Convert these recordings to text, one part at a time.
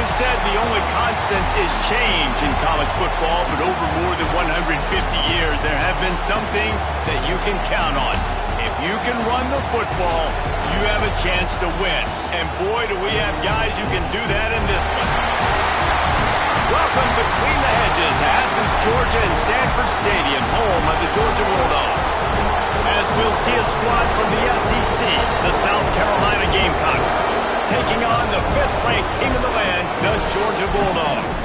always said the only constant is change in college football, but over more than 150 years, there have been some things that you can count on. If you can run the football, you have a chance to win. And boy, do we have guys who can do that in this one. Welcome between the hedges to Athens, Georgia and Sanford Stadium, home of the Georgia Bulldogs. As we'll see a squad from the SEC, the South Carolina Gamecocks, taking on the 5th-ranked team in the land, the Georgia Bulldogs.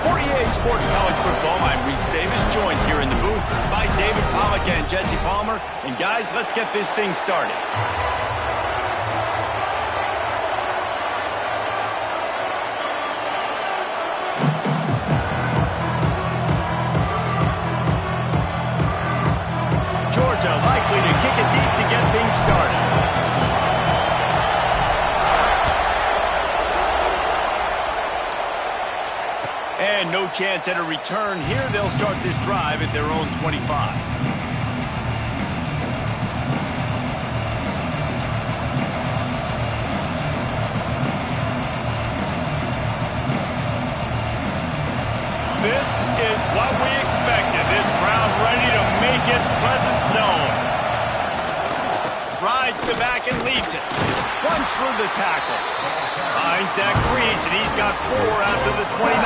For EA Sports College Football, I'm Reese Davis, joined here in the booth by David Pollack and Jesse Palmer. And guys, let's get this thing started. Georgia likely to kick it deep to get things started. And no chance at a return here. They'll start this drive at their own 25. This is what we expected. This crowd ready to make its presence known. Rides the back and leaves it. Runs through the tackle. Finds that crease, and he's got 4 after the 29.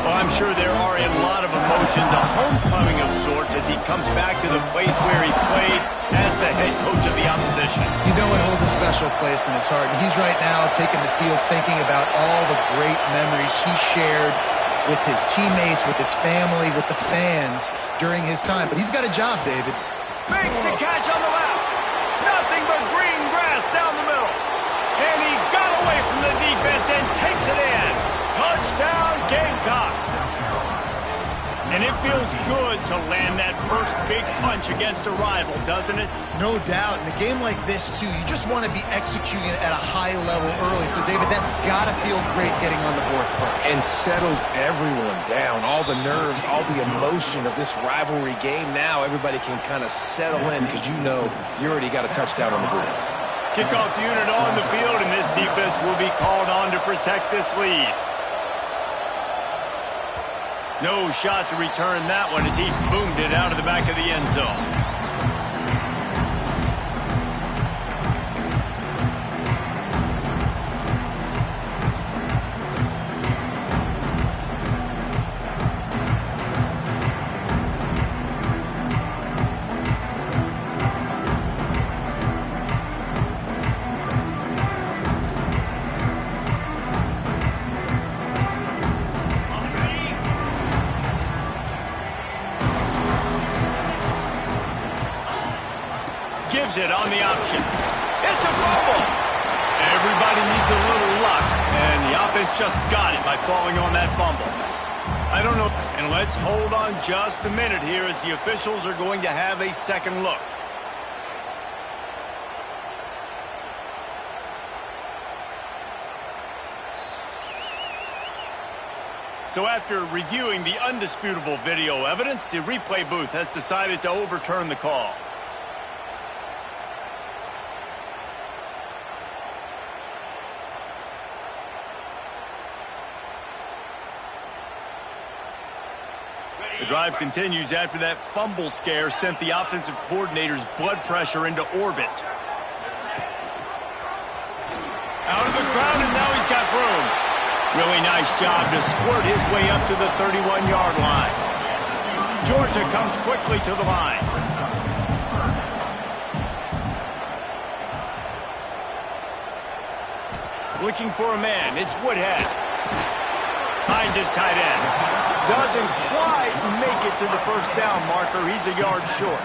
Well, I'm sure there are a lot of emotions, a homecoming of sorts, as he comes back to the place where he played as the head coach of the opposition. You know it holds a special place in his heart. And he's right now taking the field thinking about all the great memories he shared with his teammates, with his family, with the fans during his time. But he's got a job, David. Makes the catch on the left. Nothing but green grass down the middle. And he got away from the defense and takes it in. Touchdown, Gamecocks. And it feels good to land that first big punch against a rival, doesn't it? No doubt. In a game like this, too, you just want to be executing it at a high level early. So, David, that's got to feel great getting on the board first. And settles everyone down. All the nerves, all the emotion of this rivalry game. Now everybody can kind of settle in because you know you already got a touchdown on the board. Kickoff unit on the field, and this defense will be called on to protect this lead. No shot to return that one as he boomed it out of the back of the end zone. Gives it on the option. It's a fumble. Everybody needs a little luck, and the offense just got it by falling on that fumble. I don't know. And let's hold on just a minute here as the officials are going to have a second look. So after reviewing the undisputable video evidence, the replay booth has decided to overturn the call. The drive continues after that fumble scare sent the offensive coordinator's blood pressure into orbit. Out of the crowd, and now he's got room. Really nice job to squirt his way up to the 31-yard line. Georgia comes quickly to the line. Looking for a man. It's Woodhead. Finds his tight end. Doesn't quite make it to the first down marker. He's a yard short.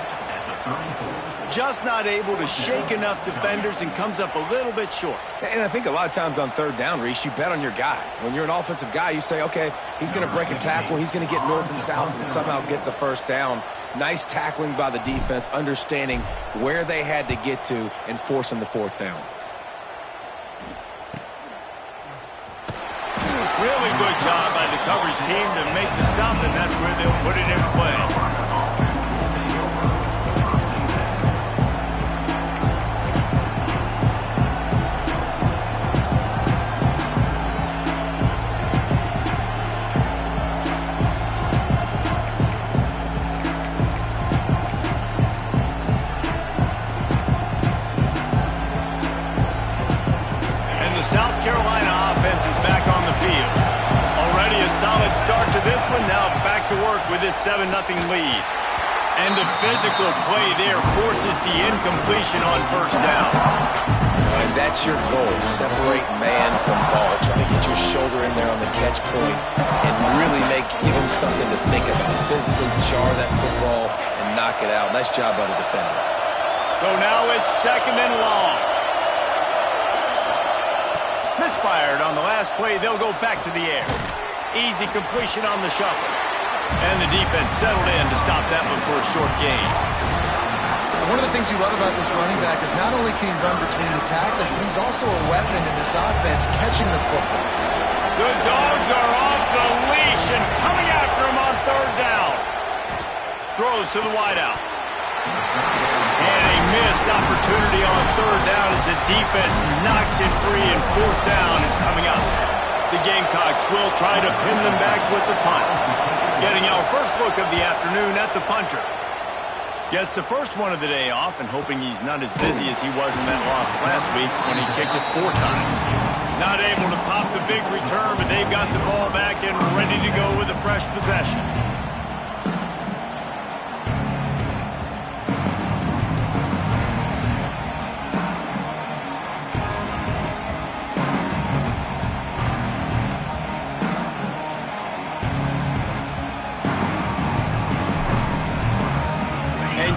Just not able to shake enough defenders and comes up a little bit short. And I think a lot of times on third down, Reese, you bet on your guy. When you're an offensive guy, you say, okay, he's going to break a tackle. He's going to get north and south and somehow get the first down. Nice tackling by the defense, understanding where they had to get to and forcing the fourth down. Really good job by the coverage team to make the stop, and that's where they'll put it in play. work with this 7-0 lead. And the physical play there forces the incompletion on first down. And that's your goal, separate man from ball. Try to get your shoulder in there on the catch point and really give him something to think about. Physically jar that football and knock it out. Nice job by the defender. So now it's 2nd and long. Misfired on the last play. They'll go back to the air. Easy completion on the shuffle. And the defense settled in to stop that one for a short gain. One of the things you love about this running back is not only can he run between the tackles, but he's also a weapon in this offense, catching the football. The Dogs are off the leash and coming after him on 3rd down. Throws to the wideout. And a missed opportunity on 3rd down as the defense knocks it free, and 4th down is coming up. The Gamecocks will try to pin them back with the punt. Getting our first look of the afternoon at the punter. Gets the first one of the day off and hoping he's not as busy as he was in that loss last week when he kicked it 4 times. Not able to pop the big return, but they've got the ball back and ready to go with a fresh possession.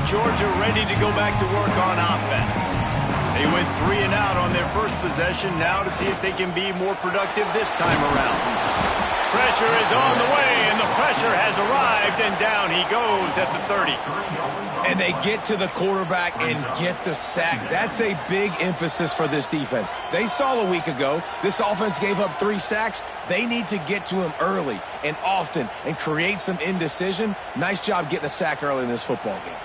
Georgia ready to go back to work on offense. They went 3 and out on their first possession, now to see if they can be more productive this time around. Pressure is on the way, and the pressure has arrived, and down he goes at the 30. And they get to the quarterback and get the sack. That's a big emphasis for this defense. They saw a week ago, this offense gave up 3 sacks. They need to get to him early and often and create some indecision. Nice job getting a sack early in this football game.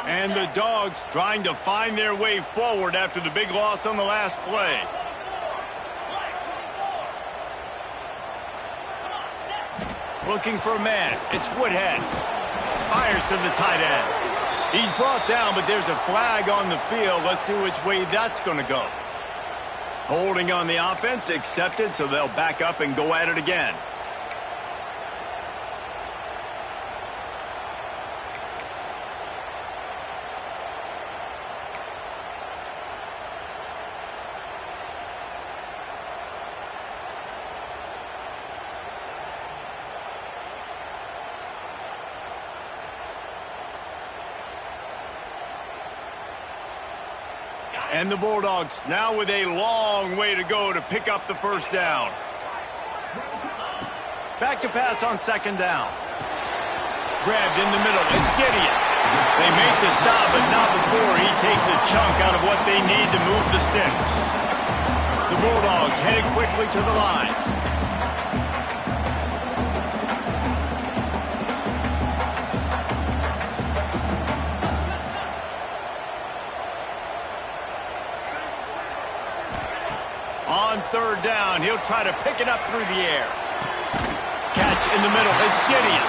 And the Dogs trying to find their way forward after the big loss on the last play. Looking for a man. It's Woodhead. Fires to the tight end. He's brought down, but there's a flag on the field. Let's see which way that's going to go. Holding on the offense, accepted, so they'll back up and go at it again. And the Bulldogs now with a long way to go to pick up the first down. Back to pass on 2nd down. Grabbed in the middle. It's Gideon. They make the stop, but not before he takes a chunk out of what they need to move the sticks. The Bulldogs headed quickly to the line. On 3rd down, he'll try to pick it up through the air. Catch in the middle. It's Gideon.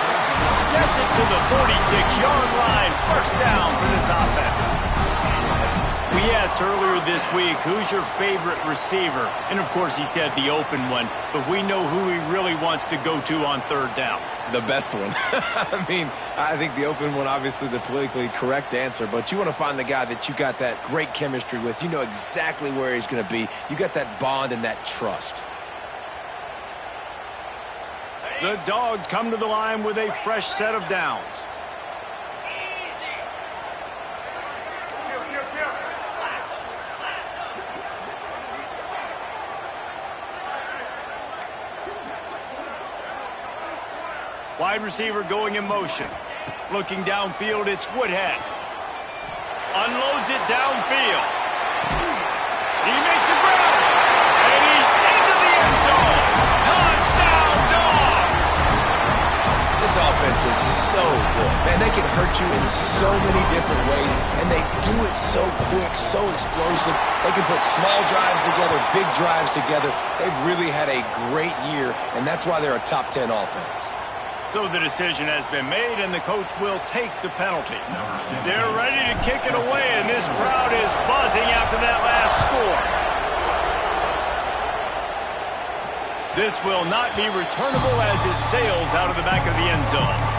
Gets it to the 46-yard line. First down for this offense. We asked earlier this week, who's your favorite receiver? And, of course, he said the open one. But we know who he really wants to go to on 3rd down. The best one. I think the open one, obviously the politically correct answer, but you want to find the guy that you got that great chemistry with. You know exactly where he's going to be. You got that bond and that trust. The Dogs come to the line with a fresh set of downs. Wide receiver going in motion. Looking downfield, it's Woodhead. Unloads it downfield. He makes a grab. And he's into the end zone. Touchdown, Dogs! This offense is so good. Man, they can hurt you in so many different ways, and they do it so quick, so explosive. They can put small drives together, big drives together. They've really had a great year, and that's why they're a top 10 offense. So the decision has been made, and the coach will take the penalty. They're ready to kick it away, and this crowd is buzzing after that last score. This will not be returnable as it sails out of the back of the end zone.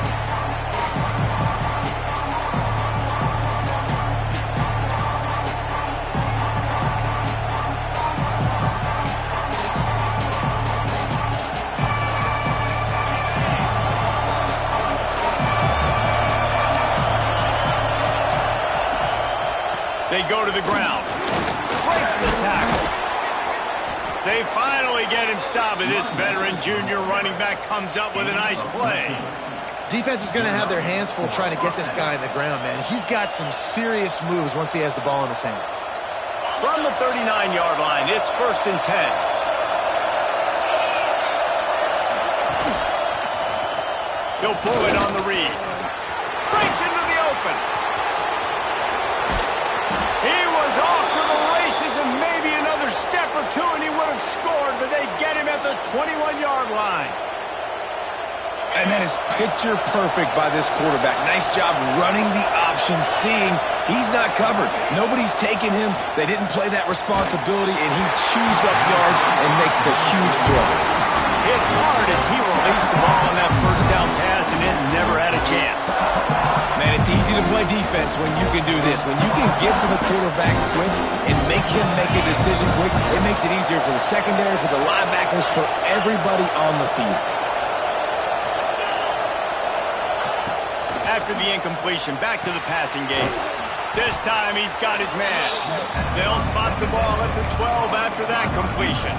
They go to the ground. Breaks the tackle. They finally get him stopped, and this veteran junior running back comes up with a nice play. Defense is going to have their hands full trying to get this guy on the ground, man. He's got some serious moves once he has the ball in his hands. From the 39-yard line, it's 1st and 10. He'll pull it on the read. Breaks into the open. He was off to the races and maybe another step or two and he would have scored, but they get him at the 21-yard line. And that is picture perfect by this quarterback. Nice job running the option, seeing he's not covered. Nobody's taking him. They didn't play that responsibility, and he chews up yards and makes the huge play. Hit hard as he released the ball on that first down pass, and it never had a chance. Man, it's easy to play defense when you can do this. When you can get to the quarterback quick and make him make a decision quick, it makes it easier for the secondary, for the linebackers, for everybody on the field. After the incompletion, back to the passing game. This time he's got his man. They'll spot the ball at the 12 after that completion.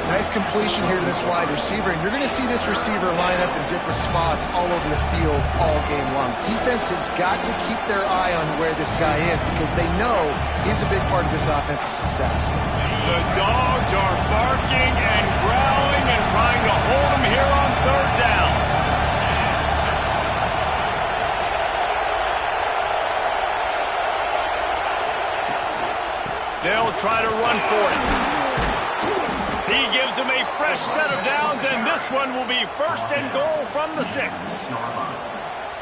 Nice completion here to this wide receiver, and you're going to see this receiver line up in different spots all over the field all game long. Defense has got to keep their eye on where this guy is because they know he's a big part of this offensive success. The dogs are barking and growling and trying to hold him here on 3rd down. They'll try to run for it. He gives them a fresh set of downs, and this one will be 1st and goal from the 6.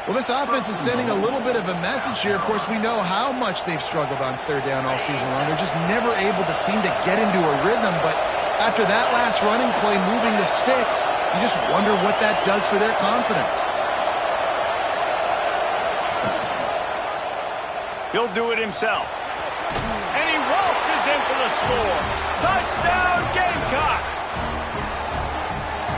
Well, this offense is sending a little bit of a message here. Of course, we know how much they've struggled on 3rd down all season long. They're just never able to seem to get into a rhythm, but after that last running play moving the sticks, you just wonder what that does for their confidence. He'll do it himself. And he waltzes in for the score. Touchdown, Gamecocks!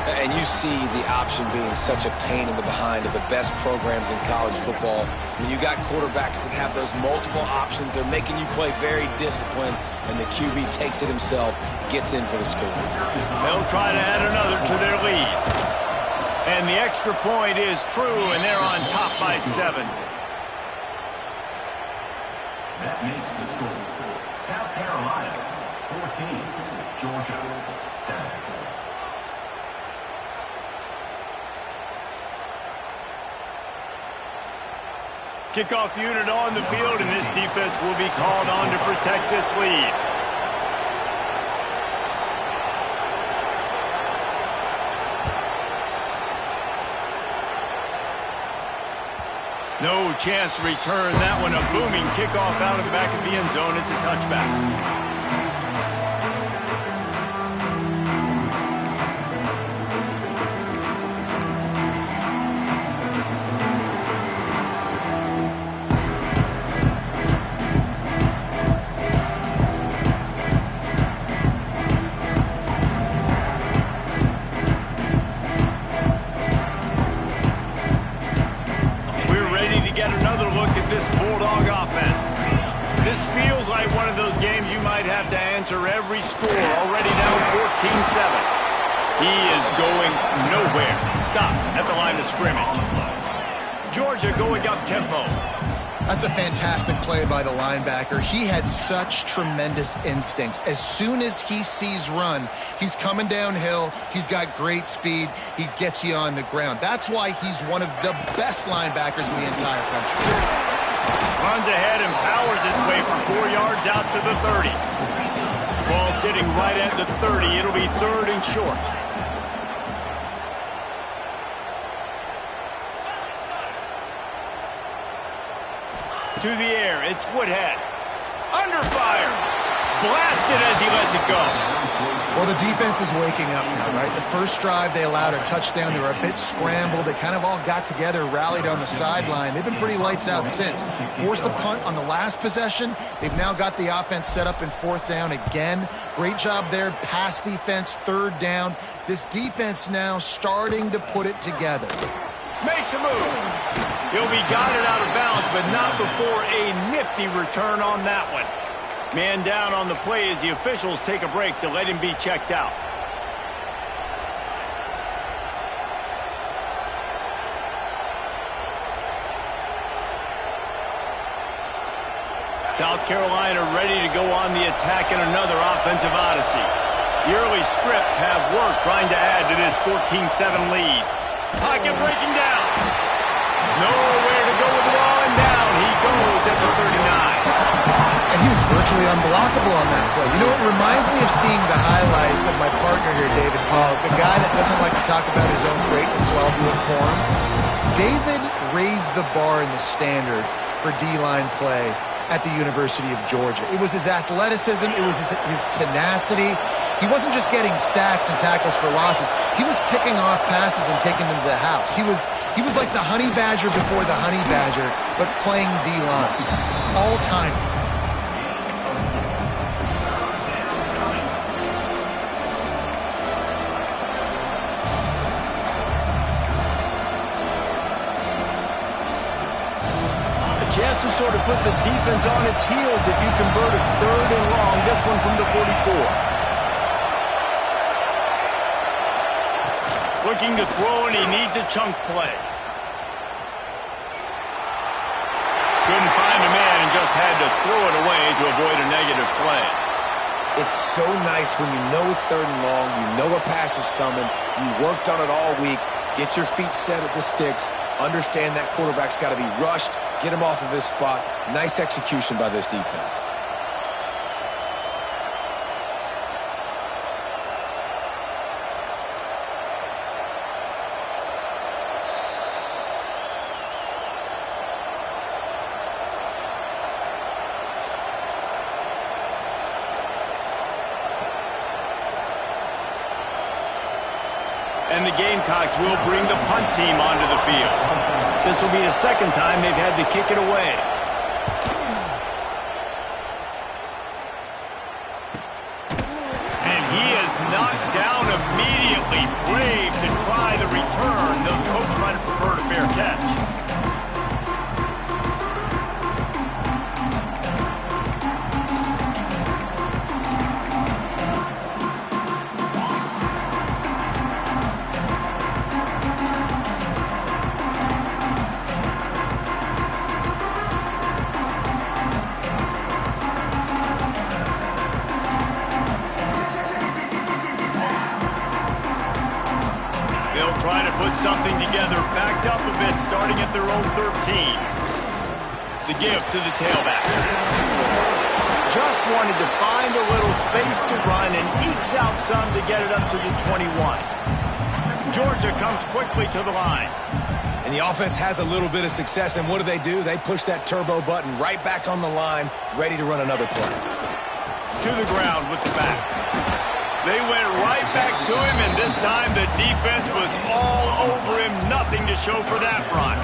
And you see the option being such a pain in the behind of the best programs in college football. When you got quarterbacks that have those multiple options, they're making you play very disciplined, and the QB takes it himself, gets in for the score. They'll try to add another to their lead. And the extra point is true, and they're on top by 7. That makes the score South Carolina 14, Georgia 7. Kickoff unit on the field, and this defense will be called on to protect this lead. No chance to return that one. A booming kickoff out of the back of the end zone. It's a touchback. Have to answer every score. Already down 14-7. He is going nowhere. Stop at the line of scrimmage. Georgia going up tempo. That's a fantastic play by the linebacker. He has such tremendous instincts. As soon as he sees run, he's coming downhill. He's got great speed. He gets you on the ground. That's why he's one of the best linebackers in the entire country. Runs ahead and powers his way for 4 yards out to the 30. Ball sitting right at the 30. It'll be 3rd and short. To the air, it's Woodhead. Under fire. Blasted as he lets it go. Well, the defense is waking up now, right? The first drive, they allowed a touchdown. They were a bit scrambled. They kind of all got together, rallied on the sideline. They've been pretty lights out since. Forced a punt on the last possession. They've now got the offense set up in fourth down again. Great job there. Pass defense, third down. This defense now starting to put it together. Makes a move. He'll be guided out of bounds, but not before a nifty return on that one. Man down on the play as the officials take a break to let him be checked out. South Carolina ready to go on the attack in another offensive odyssey. The early scripts have worked trying to add to this 14-7 lead. Pocket breaking down. Nowhere to go with the ball, and down he goes at the 39. And he was virtually unblockable on that play. You know, it reminds me of seeing the highlights of my partner here, David Pollock, a guy that doesn't like to talk about his own greatness, so I'll do it for him. David raised the bar in the standard for D-line play at the University of Georgia. It was his athleticism. It was his tenacity. He wasn't just getting sacks and tackles for losses. He was picking off passes and taking them to the house. He was like the Honey Badger before the Honey Badger, but playing D-line. All-time. Chance to sort of put the defense on its heels if you convert a third and long. This one from the 44. Looking to throw, and he needs a chunk play. Couldn't find a man and just had to throw it away to avoid a negative play. It's so nice when you know it's third and long, you know a pass is coming, you worked on it all week, get your feet set at the sticks, understand that quarterback's got to be rushed, get him off of his spot. Nice execution by this defense. And the Gamecocks will bring the punt team onto the field. This will be the second time they've had to kick it away. And he is knocked down immediately. Brave to try the return. The coach might have preferred a fair catch. Trying to put something together, backed up a bit, starting at their own 13. The give to the tailback. Just wanted to find a little space to run and ekes out some to get it up to the 21. Georgia comes quickly to the line. And the offense has a little bit of success, and what do? They push that turbo button right back on the line, ready to run another play. To the ground with the back. They went right back to him, and this time the defense was all over him. Nothing to show for that run.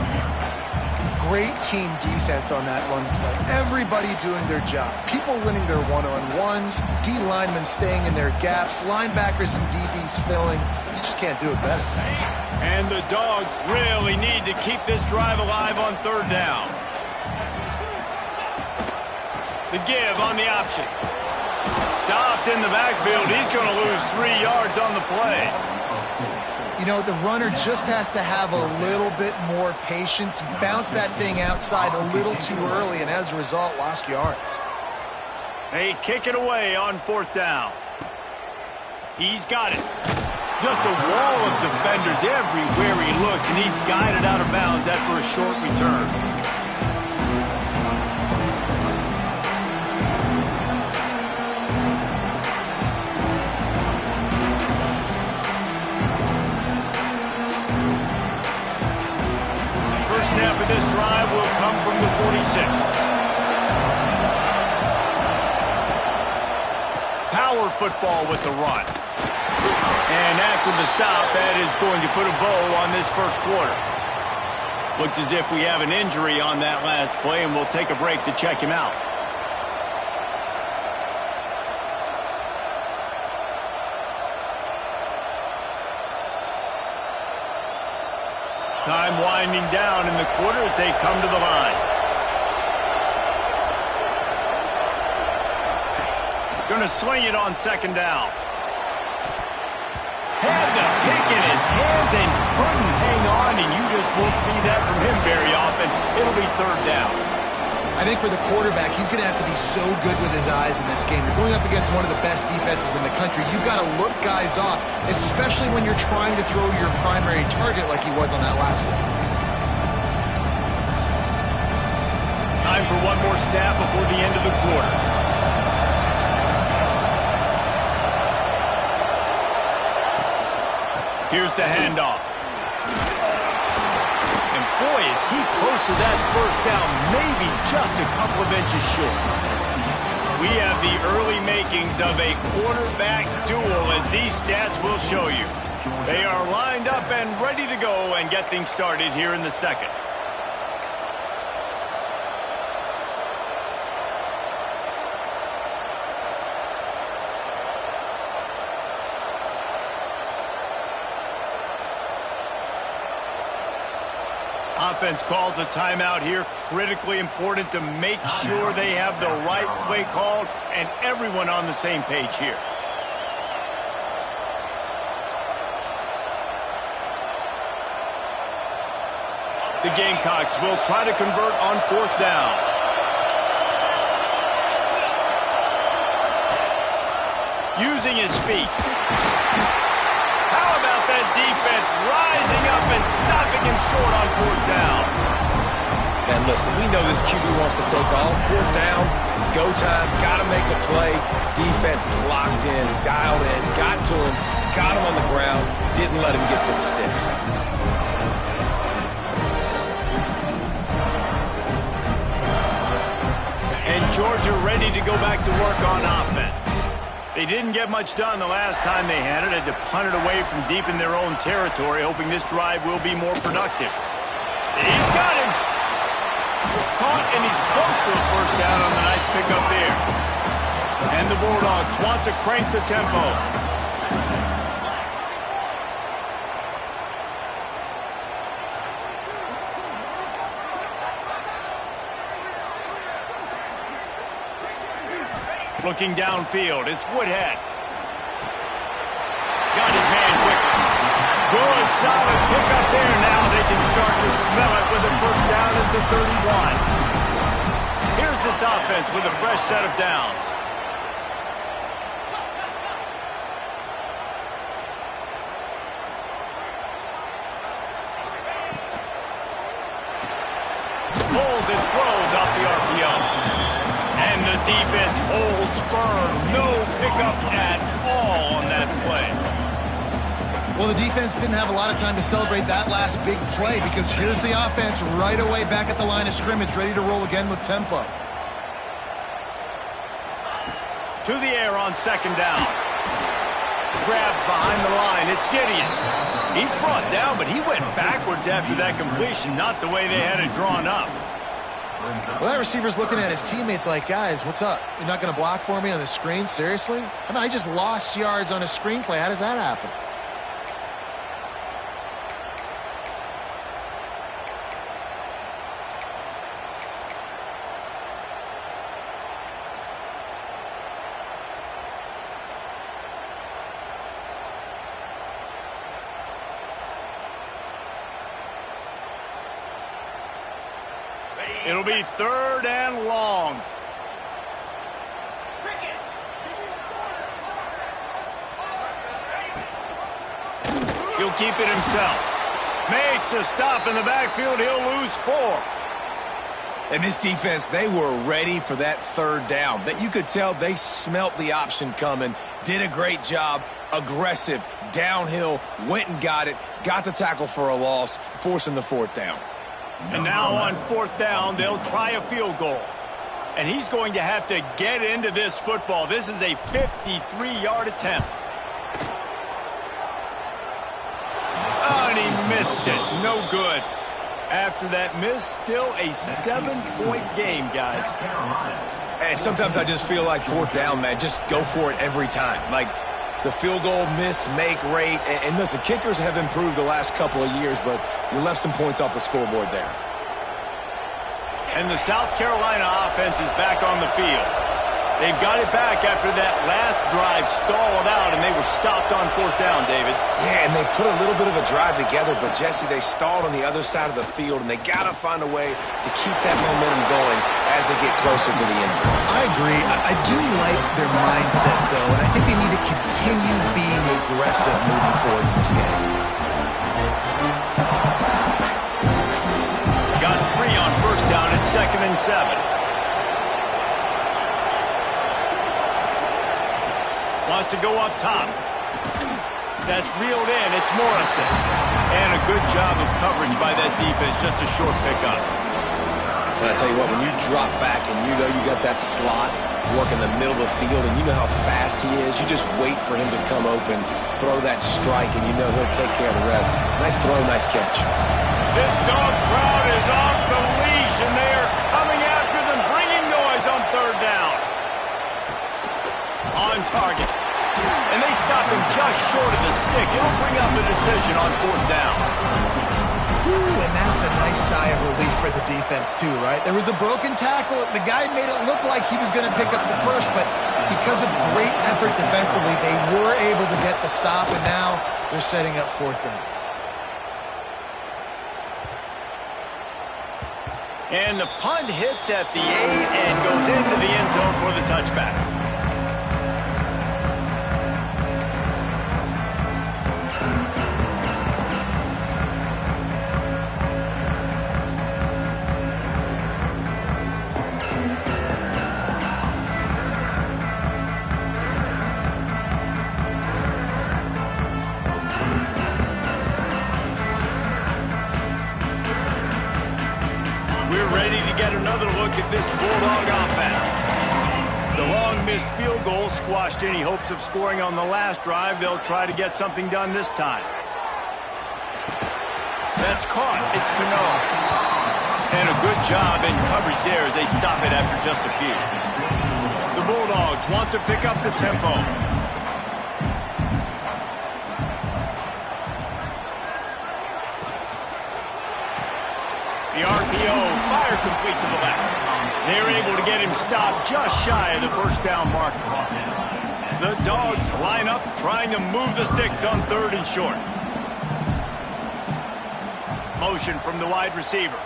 Great team defense on that run play. Everybody doing their job. People winning their one-on-ones, D linemen staying in their gaps, linebackers and DBs filling. You just can't do it better. And the Dogs really need to keep this drive alive on third down. The give on the option. Stopped in the backfield. He's going to lose 3 yards on the play. You know, the runner just has to have a little bit more patience. Bounce that thing outside a little too early, and as a result, lost yards. They kick it away on fourth down. He's got it. Just a wall of defenders everywhere he looks, and he's guided out of bounds after a short return. Snap of this drive will come from the 46. Power football with the run. And after the stop, that is going to put a bow on this first quarter. Looks as if we have an injury on that last play, and we'll take a break to check him out. Time winding down in the quarter as they come to the line. Going to swing it on second down. Had the pick in his hands and couldn't hang on, and you just won't see that from him very often. It'll be third down. I think for the quarterback, he's going to have to be so good with his eyes in this game. You're going up against one of the best defenses in the country. You've got to look guys off, especially when you're trying to throw your primary target like he was on that last one. Time for one more snap before the end of the quarter. Here's the handoff. And boy, is he close to that first down, maybe just a couple of inches short. We have the early makings of a quarterback duel, as these stats will show you. They are lined up and ready to go and get things started here in the second. Offense calls a timeout here. Critically important to make sure they have the right play called and everyone on the same page here. The Gamecocks will try to convert on fourth down. Using his feet. That defense rising up and stopping him short on fourth down. And listen, we know this QB wants to take off. Fourth down, go time, got to make a play. Defense locked in, dialed in, got to him, got him on the ground, didn't let him get to the sticks. And Georgia ready to go back to work on offense. They didn't get much done the last time they had it. Had to punt it away from deep in their own territory, hoping this drive will be more productive. He's got him. Caught, and he's close to a first down on the nice pickup there. And the Bulldogs want to crank the tempo. Looking downfield, it's Woodhead. Got his man quickly. Good, solid pickup there. Now they can start to smell it with a first down at the 31. Here's this offense with a fresh set of downs. Pulls and throws off the RPO. And the defense holds firm. No pickup at all on that play. Well, the defense didn't have a lot of time to celebrate that last big play because here's the offense right away back at the line of scrimmage, ready to roll again with tempo. To the air on second down. Grabbed behind the line. It's Gideon. He's brought down, but he went backwards after that completion, not the way they had it drawn up. Well, that receiver's looking at his teammates like, guys, what's up? You're not going to block for me on the screen? Seriously? I mean, I just lost yards on a screenplay. How does that happen? It'll be third and long. He'll keep it himself. Makes a stop in the backfield. He'll lose 4. And this defense, they were ready for that third down. That you could tell they smelt the option coming. Did a great job. Aggressive, downhill, went and got it. Got the tackle for a loss, forcing the fourth down. And now on fourth down, they'll try a field goal. And he's going to have to get into this football. This is a 53-yard attempt. missed it. No good. After that miss, still a 7-point game, guys. And sometimes I just feel like fourth down, man, just go for it every time. Like the field goal miss, make rate. And listen, kickers have improved the last couple of years, but you left some points off the scoreboard there. And the South Carolina offense is back on the field. They've got it back after that last drive stalled out, and they were stopped on fourth down, David. Yeah, and they put a little bit of a drive together, but, Jesse, they stalled on the other side of the field, and they got to find a way to keep that momentum going as they get closer to the end zone. I agree. I do like their mindset, though, and I think they need to continue being aggressive moving forward in this game. Got 3 on first down at 2nd and 7. Wants to go up top. That's reeled in. It's Morrison. And a good job of coverage by that defense. Just a short pickup. But I tell you what, when you drop back and you know you got that slot work in the middle of the field and you know how fast he is, you just wait for him to come open, throw that strike, and you know he'll take care of the rest. Nice throw, nice catch. This dog crowd is off the leash, and they are coming after them, bringing noise on third down. On target. And they stop him just short of the stick. It'll bring up a decision on fourth down. Ooh, and that's a nice sigh of relief for the defense, too, right? There was a broken tackle. The guy made it look like he was going to pick up the first, but because of great effort defensively, they were able to get the stop, and now they're setting up fourth down. And the punt hits at the 8 and goes into the end zone for the touchback. This Bulldog offense. The long missed field goal squashed any hopes of scoring on the last drive. They'll try to get something done this time. That's caught. It's Cano. And a good job in coverage there as they stop it after just a few. The Bulldogs want to pick up the tempo. The RPO, fire complete to the left. They're able to get him stopped just shy of the first down marker. The Dogs line up trying to move the sticks on third and short. Motion from the wide receiver.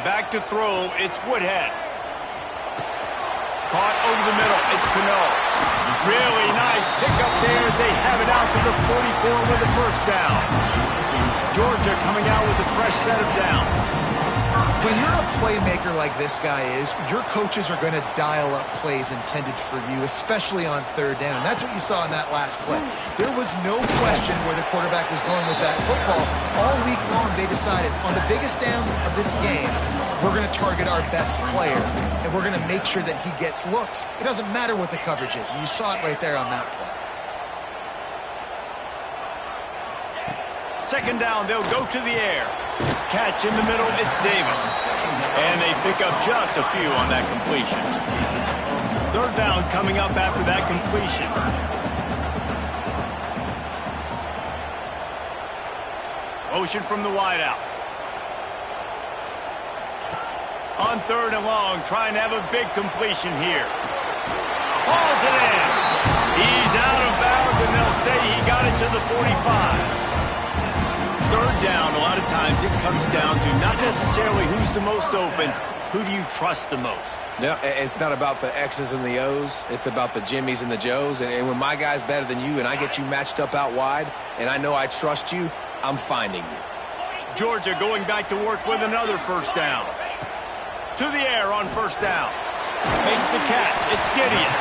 Back to throw, it's Woodhead. Caught over the middle, it's Cano. Really nice pickup there as they have it out to the 44 with the first down. Georgia coming out with a fresh set of downs. When you're a playmaker like this guy is, your coaches are going to dial up plays intended for you, especially on third down. That's what you saw in that last play. There was no question where the quarterback was going with that football. All week long, they decided on the biggest downs of this game, we're going to target our best player, and we're going to make sure that he gets looks. It doesn't matter what the coverage is, and you saw it right there on that play. Second down, they'll go to the air. Catch in the middle, it's Davis. And they pick up just a few on that completion. Third down coming up after that completion. Motion from the wideout. On third and long, trying to have a big completion here. Hauls it in. He's out of bounds, and they'll say he got it to the 45. Third down, a lot of times it comes down to not necessarily who's the most open, who do you trust the most? No, it's not about the X's and the O's. It's about the Jimmies and the Joes. And when my guy's better than you and I get you matched up out wide and I know I trust you, I'm finding you. Georgia going back to work with another first down. To the air on first down. Makes the catch. It's Gideon.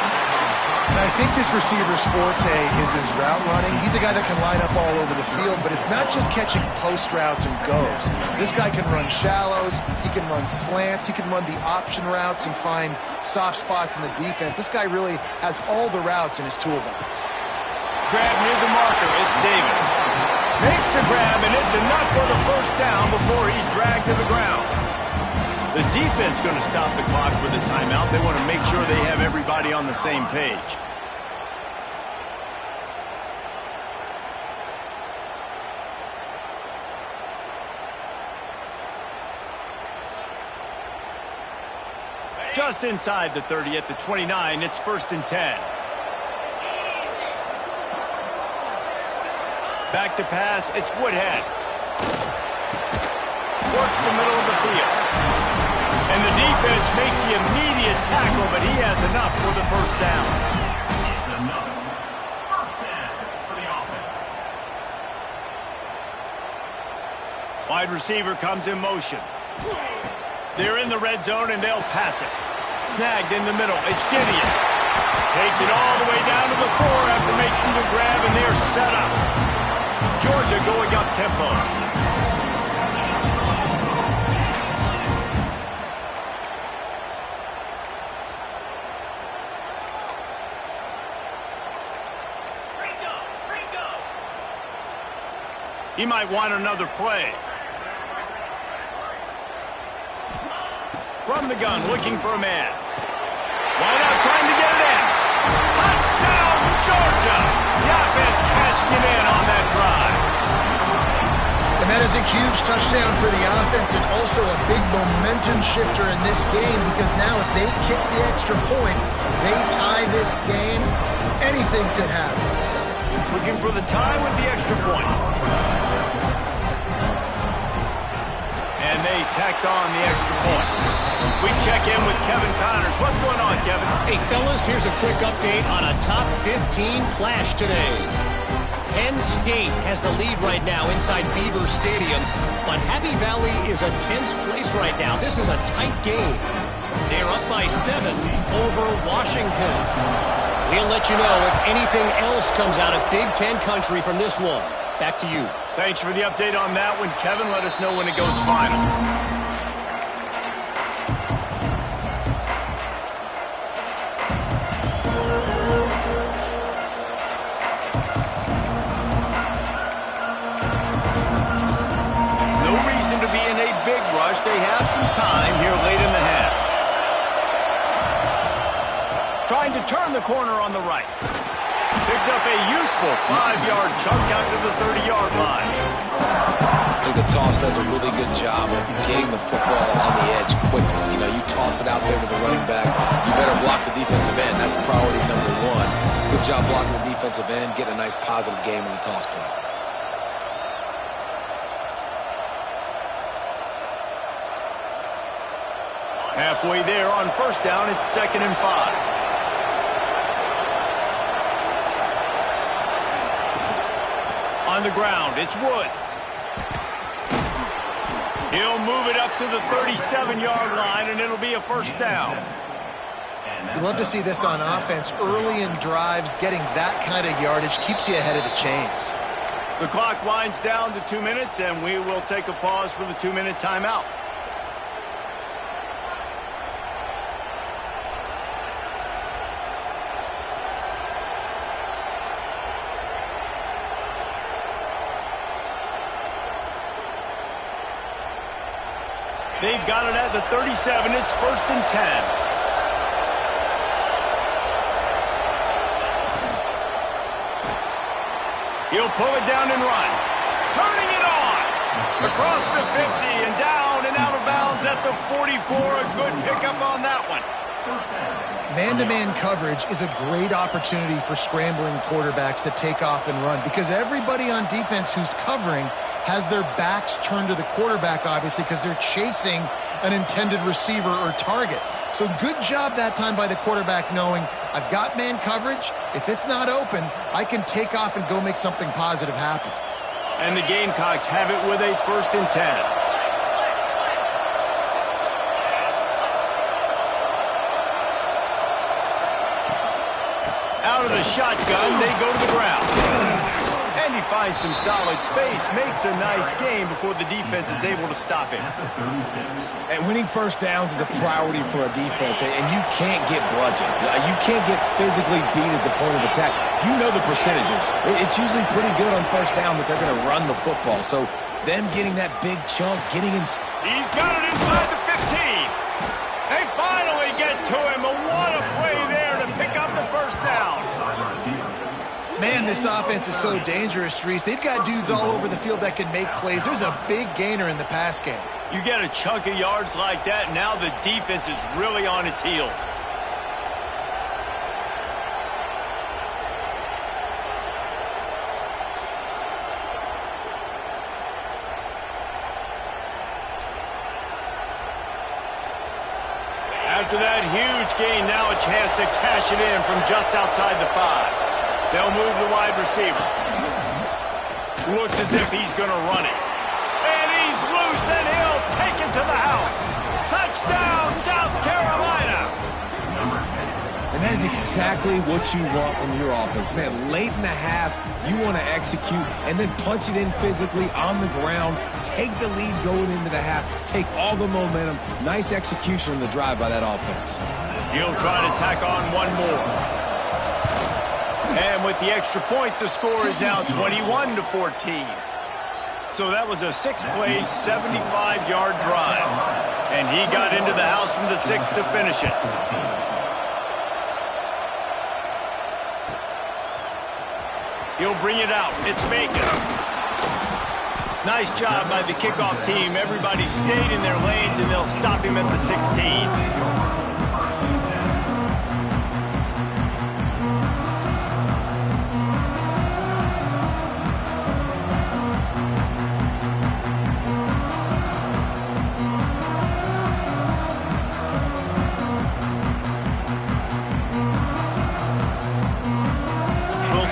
And I think this receiver's forte is his route running. He's a guy that can line up all over the field, but it's not just catching post routes and goes. This guy can run shallows, he can run slants, he can run the option routes and find soft spots in the defense. This guy really has all the routes in his toolbox. Grab near the marker, it's Davis. the grab, and it's enough for the first down before he's dragged to the ground. The defense going to stop the clock with a timeout. They want to make sure they have everybody on the same page. Just inside the 30 at the 29, it's 1st and 10. Back to pass, it's Woodhead. Works the middle of the field. And the defense makes the immediate tackle, but he has enough for the first down. It's enough. First down for the offense. Wide receiver comes in motion. They're in the red zone, and they'll pass it. Snagged in the middle. It's Gideon. Takes it all the way down to the 4 after making the grab, and they're set up. Georgia going up tempo. He might want another play. From the gun, looking for a man. Wide out, trying to get it in. Touchdown, Georgia! The offense cashing it in on that drive. And that is a huge touchdown for the offense and also a big momentum shifter in this game because now if they kick the extra point, they tie this game, anything could happen. Looking for the tie with the extra point. And they tacked on the extra point. We check in with Kevin Connors. What's going on, Kevin? Hey, fellas, here's a quick update on a top 15 clash today. Penn State has the lead right now inside Beaver Stadium, but Happy Valley is a tense place right now. This is a tight game. They're up by 7 over Washington. We'll let you know if anything else comes out of Big Ten country from this one. Back to you. Thanks for the update on that one, Kevin. Let us know when it goes final. No reason to be in a big rush. They have some time here late in the half. Trying to turn the corner on the right. Picks up a useful 5-yard chunk out to the 30-yard line. I think the toss does a really good job of getting the football on the edge quickly. You know, you toss it out there to the running back. You better block the defensive end. That's priority number 1. Good job blocking the defensive end. Get a nice positive game in the toss play. Halfway there on first down, it's 2nd and 5. On the ground, it's Woods. He'll move it up to the 37-yard line, and it'll be a first down. You love to see this on offense. Early in drives, getting that kind of yardage keeps you ahead of the chains. The clock winds down to 2 minutes, and we will take a pause for the 2-minute timeout. They've got it at the 37. It's 1st and 10. He'll pull it down and run. Turning it on. Across the 50 and down and out of bounds at the 44. A good pickup on that one. Man-to-man coverage is a great opportunity for scrambling quarterbacks to take off and run because everybody on defense who's covering has their backs turned to the quarterback, obviously, because they're chasing an intended receiver or target. So good job that time by the quarterback knowing I've got man coverage. If it's not open, I can take off and go make something positive happen. And the Gamecocks have it with a 1st and 10. Out of the shotgun, they go to the ground. And he finds some solid space, makes a nice game before the defense is able to stop him. And winning first downs is a priority for a defense, and you can't get bludgeoned. You can't get physically beat at the point of attack. You know the percentages. It's usually pretty good on first down that they're going to run the football. So them getting that big chunk, getting in. He's got it inside the 15. They finally get to him. What a play there to pick up the first down. Man, this offense is so dangerous, Reese. They've got dudes all over the field that can make plays. There's a big gainer in the pass game. You get a chunk of yards like that, now the defense is really on its heels. After that huge gain, now a chance to cash it in from just outside the 5. They'll move the wide receiver. Looks as if he's going to run it. And he's loose, and he'll take it to the house. Touchdown, South Carolina. And that is exactly what you want from your offense. Man, late in the half, you want to execute and then punch it in physically on the ground, take the lead going into the half, take all the momentum. Nice execution on the drive by that offense. He'll try to tack on one more. And with the extra point, the score is now 21-14. So that was a 6-play, 75-yard drive. And he got into the house from the 6 to finish it. He'll bring it out. It's Baker. Nice job by the kickoff team. Everybody stayed in their lanes, and they'll stop him at the 16.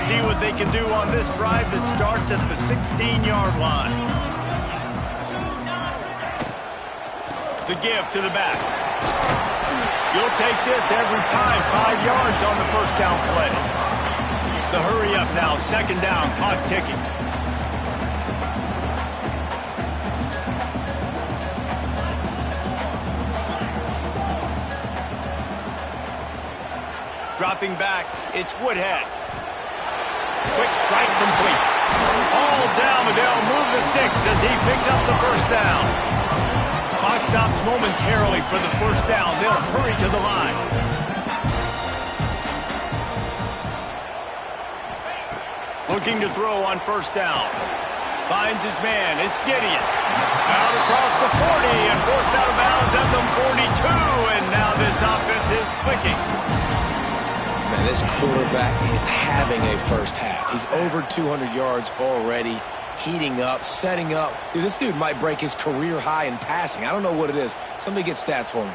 See what they can do on this drive that starts at the 16-yard line. The give to the back. You'll take this every time. 5 yards on the first down play. The hurry up now. Second down. Clock ticking. Dropping back. It's Woodhead. Quick strike complete. All down, but they'll move the sticks as he picks up the first down. Clock stops momentarily for the first down. They'll hurry to the line. Looking to throw on first down. Finds his man. It's Gideon. Out across the 40 and forced out of bounds at the 42. And now this offense is clicking. Man, this quarterback is having a first half. He's over 200 yards already, heating up, setting up. Dude, this dude might break his career high in passing. I don't know what it is. Somebody get stats for me.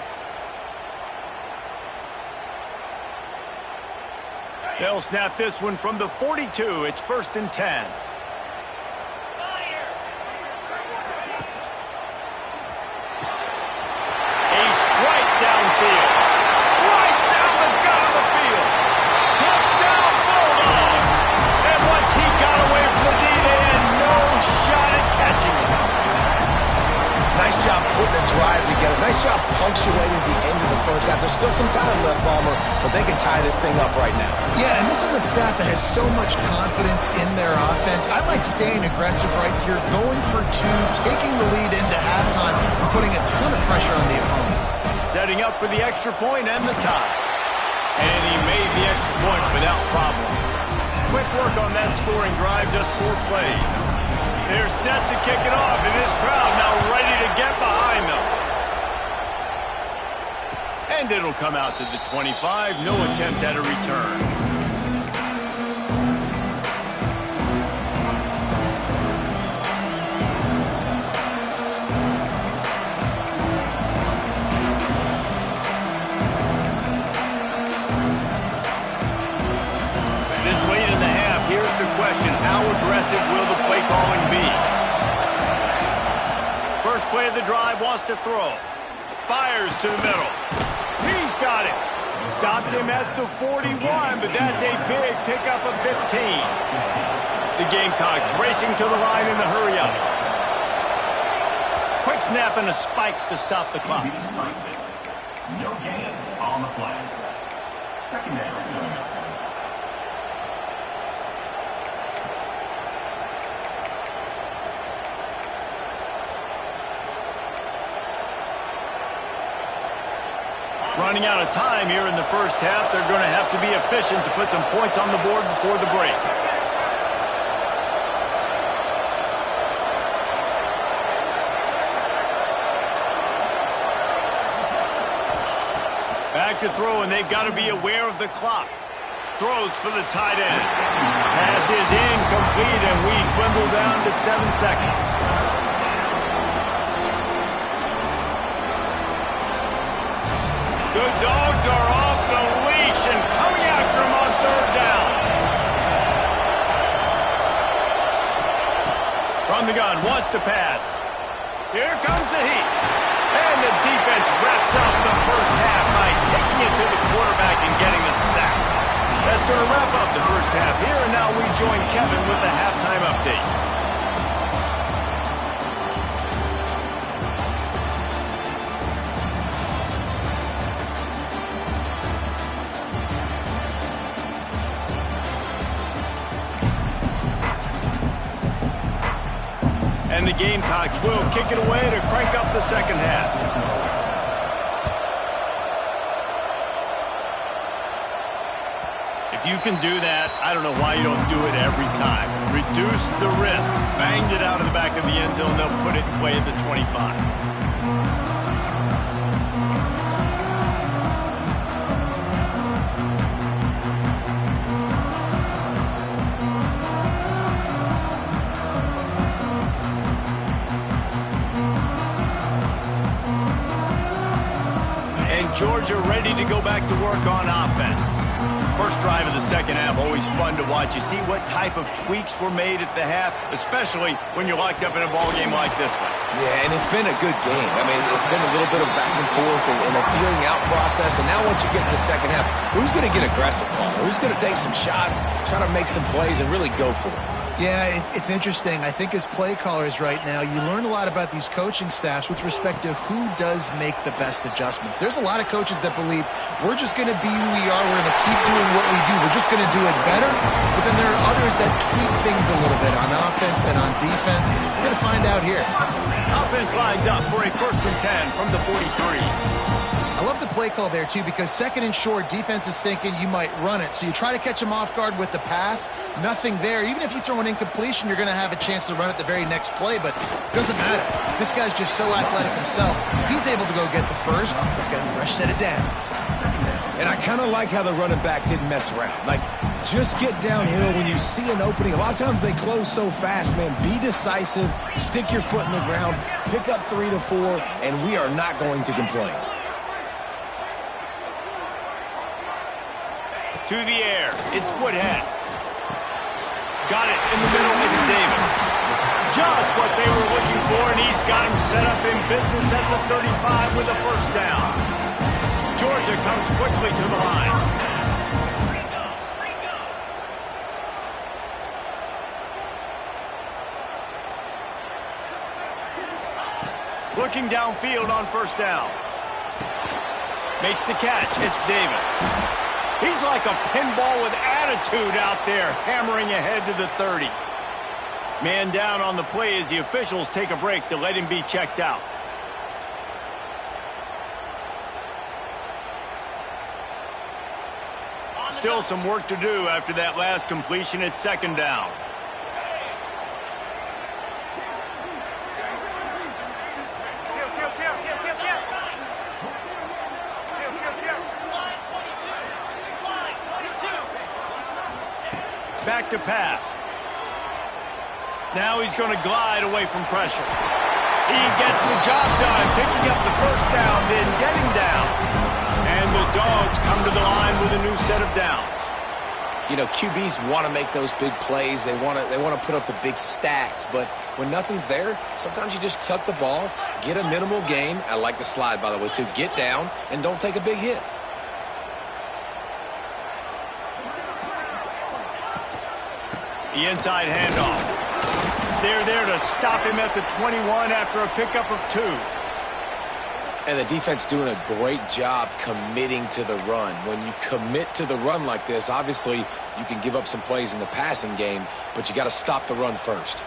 They'll snap this one from the 42. It's 1st and 10. A strike downfield. Right down the gut of the field. Touchdown Bulldogs. And once he got away from the D, they had no shot at catching him. Nice job putting a drive together. Nice job punctuating the end of the first half. There's still some time left, Palmer, but they can tie this thing up right now. Yeah, and this is a staff that has so much confidence in their offense. I like staying aggressive right here, going for 2, taking the lead into halftime, and putting a ton of pressure on the opponent. Setting up for the extra point and the tie. And he made the extra point without problem. Quick work on that scoring drive, just 4 plays. They're set to kick it off, and this crowd now ready to get behind them. And it'll come out to the 25. No attempt at a return. This late in the half, here's the question. How aggressive will the play calling be? First play of the drive, wants to throw. Fires to the middle. He's got it. Stopped him at the 41, but that's a big pickup of 15. The Gamecocks racing to the line in a hurry-up. Quick snap and a spike to stop the clock. No gain on the play. Second down. Running out of time here in the first half. They're going to have to be efficient to put some points on the board before the break. Back to throw, and they've got to be aware of the clock. Throws for the tight end. Pass is incomplete, and we dwindle down to 7 seconds. The Dogs are off the leash and coming after him on third down. From the gun, wants to pass. Here comes the heat. And the defense wraps up the first half by taking it to the quarterback and getting a sack. That's going to wrap up the first half here, and now we join Kevin with the halftime update. And the Gamecocks will kick it away to crank up the second half. If you can do that, I don't know why you don't do it every time. Reduce the risk. Banged it out of the back of the end zone. They'll put it in play at the 25. Georgia ready to go back to work on offense. First drive of the second half, always fun to watch. You see what type of tweaks were made at the half, especially when you're locked up in a ball game like this one. Yeah, and it's been a good game. I mean, it's been a little bit of back and forth and a feeling out process. And now once you get to the second half, who's going to get aggressive, Paul? Who's going to take some shots, try to make some plays, and really go for it? Yeah, it's interesting. I think as play callers right now, you learn a lot about these coaching staffs with respect to who does make the best adjustments. There's a lot of coaches that believe we're just going to be who we are. We're going to keep doing what we do. We're just going to do it better. But then there are others that tweak things a little bit on offense and on defense. We're going to find out here. Offense lines up for a 1st and 10 from the 43. I love the play call there, too, because second and short, defense is thinking you might run it. So you try to catch them off guard with the pass. Nothing there. Even if you throw an incompletion, you're going to have a chance to run it the very next play, but it doesn't matter. This guy's just so athletic himself. If he's able to go get the first, let's get a fresh set of downs. And I kind of like how the running back didn't mess around. Like, just get downhill when you see an opening. A lot of times they close so fast, man. Be decisive, stick your foot in the ground, pick up 3 to 4, and we are not going to complain. To the air, it's Woodhead. Got it in the middle, it's Davis. Just what they were looking for, and he's got him set up in business at the 35 with a first down. Georgia comes quickly to the line. Looking downfield on first down. Makes the catch, it's Davis. He's like a pinball with attitude out there, hammering ahead to the 30. Man down on the play as the officials take a break to let him be checked out. Still some work to do after that last completion at second down. Back to pass. Now he's going to glide away from pressure. He gets the job done, picking up the first down, then getting down. And the Dogs come to the line with a new set of downs. You know, QBs want to make those big plays. They want to put up the big stats. But when nothing's there, sometimes you just tuck the ball, get a minimal gain. I like the slide, by the way, too. Get down and don't take a big hit. The inside handoff. They're there to stop him at the 21 after a pickup of 2. And the defense doing a great job committing to the run. When you commit to the run like this, obviously you can give up some plays in the passing game, but you got to stop the run first.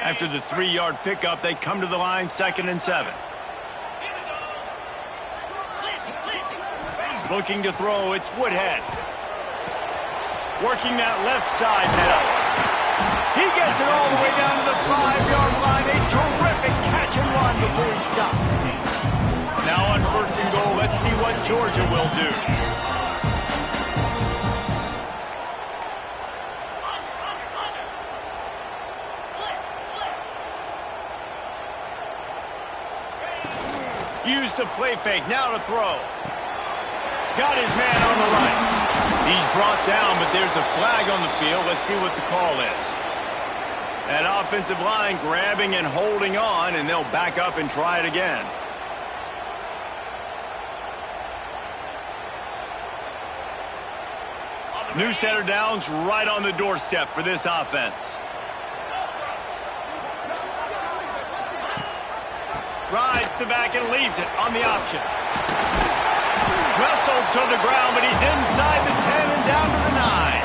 After the 3-yard pickup, they come to the line, 2nd and 7. Looking to throw, it's Woodhead. Working that left side now. He gets it all the way down to the 5-yard line. A terrific catch and run before he stopped. Now on 1st and goal, let's see what Georgia will do. Use the play fake, now to throw. Got his man on the right. He's brought down, but there's a flag on the field. Let's see what the call is. That offensive line grabbing and holding on, and they'll back up and try it again. New set of downs right on the doorstep for this offense. Rides the back and leaves it on the option. Wrestled to the ground, but he's inside the 10 and down to the 9.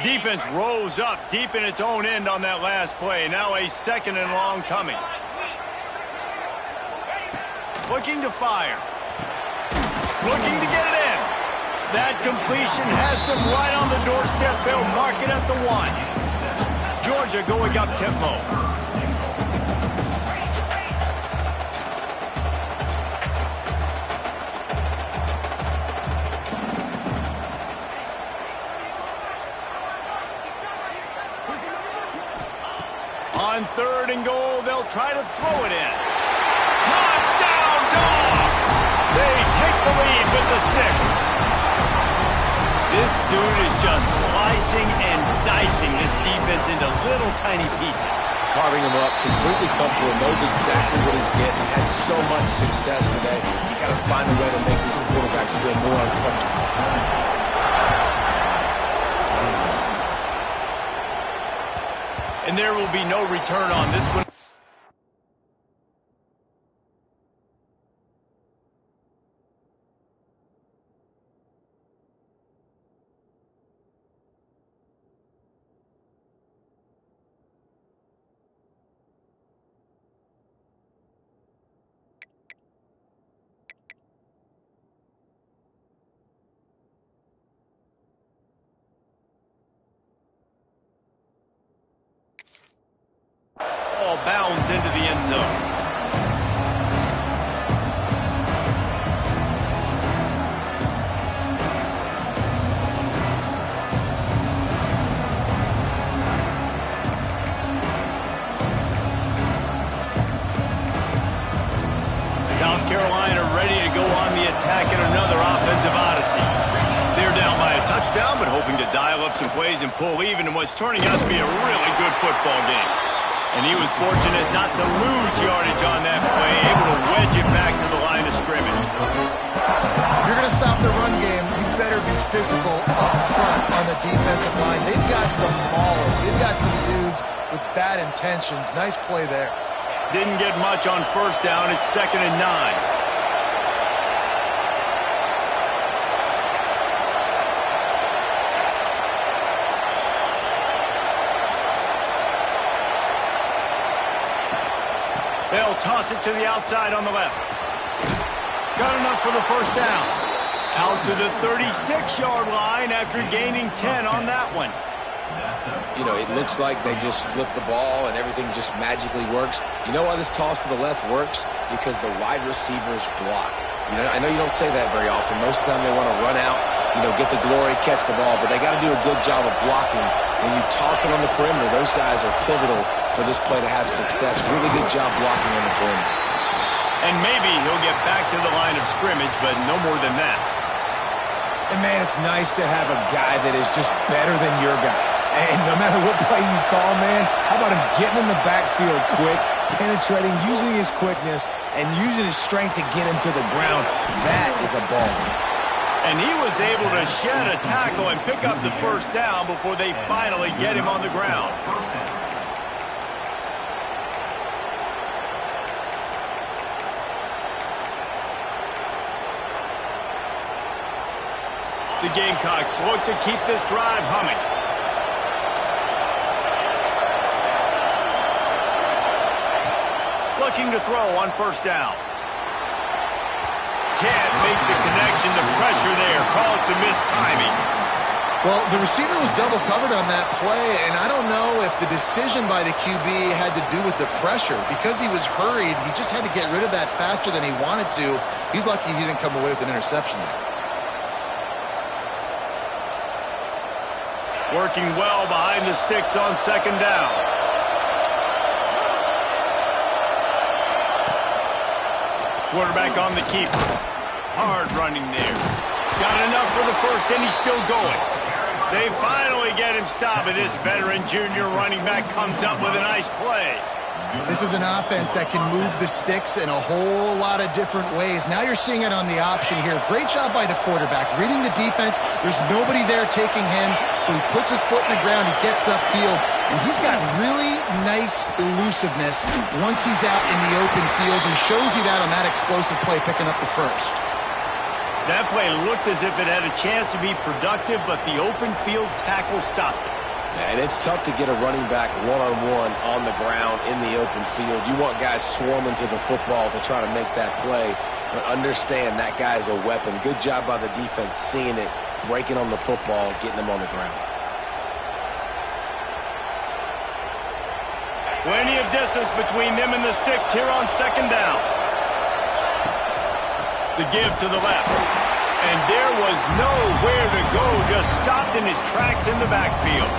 Defense rose up deep in its own end on that last play. Now a 2nd and long coming. Looking to fire. Looking to get it in. That completion has them right on the doorstep. They'll mark it at the 1. Georgia going up tempo. On 3rd and goal, they'll try to throw it in. Touchdown, Dogs! They take the lead with the 6. This dude is just slicing and dicing this defense into little tiny pieces. Carving him up, completely comfortable, knows exactly what he's getting. Had so much success today. You got to find a way to make these quarterbacks feel more uncomfortable. And there will be no return on this one. Ball bounds into the end zone. South Carolina ready to go on the attack in another offensive odyssey. They're down by a touchdown, but hoping to dial up some plays and pull even in what's turning out to be a really good football game. And he was fortunate not to lose yardage on that play, able to wedge it back to the line of scrimmage. If you're going to stop the run game, you better be physical up front on the defensive line. They've got some maulers. They've got some dudes with bad intentions. Nice play there. Didn't get much on 1st down. It's 2nd and 9. They'll toss it to the outside on the left. Got enough for the 1st down. Out to the 36-yard line after gaining 10 on that one. you know, it looks like they just flip the ball and everything just magically works. You know why this toss to the left works? Because the wide receivers block. You know, I know you don't say that very often. Most of the time they want to run out, you know, get the glory, catch the ball, but they got to do a good job of blocking. When you toss it on the perimeter, those guys are pivotal for this play to have success. Really good job blocking on the perimeter. And maybe he'll get back to the line of scrimmage, but no more than that. And, man, it's nice to have a guy that is just better than your guys. And no matter what play you call, man, how about him getting in the backfield quick, penetrating, using his quickness, and using his strength to get him to the ground? That is a ball. And he was able to shed a tackle and pick up the first down before they finally get him on the ground. The Gamecocks look to keep this drive humming. Looking to throw on first down. Can't make the connection. The pressure there caused the missed timing. Well, the receiver was double covered on that play, and I don't know if the decision by the QB had to do with the pressure. Because he was hurried, he just had to get rid of that faster than he wanted to. He's lucky he didn't come away with an interception there. Working well behind the sticks on second down. Quarterback on the keeper. Hard running there. Got enough for the first, and he's still going. They finally get him stopped, and this veteran junior running back comes up with a nice play. This is an offense that can move the sticks in a whole lot of different ways. Now you're seeing it on the option here. Great job by the quarterback. Reading the defense, there's nobody there taking him, so he puts his foot in the ground, he gets upfield, and he's got really nice elusiveness once he's out in the open field. He shows you that on that explosive play, picking up the first. That play looked as if it had a chance to be productive, but the open field tackle stopped it. And it's tough to get a running back one-on-one on the ground in the open field. You want guys swarming to the football to try to make that play, but understand that guy's a weapon. Good job by the defense seeing it, breaking on the football, getting him on the ground. Plenty of distance between them and the sticks here on second down. The give to the left. And there was nowhere to go, just stopped in his tracks in the backfield.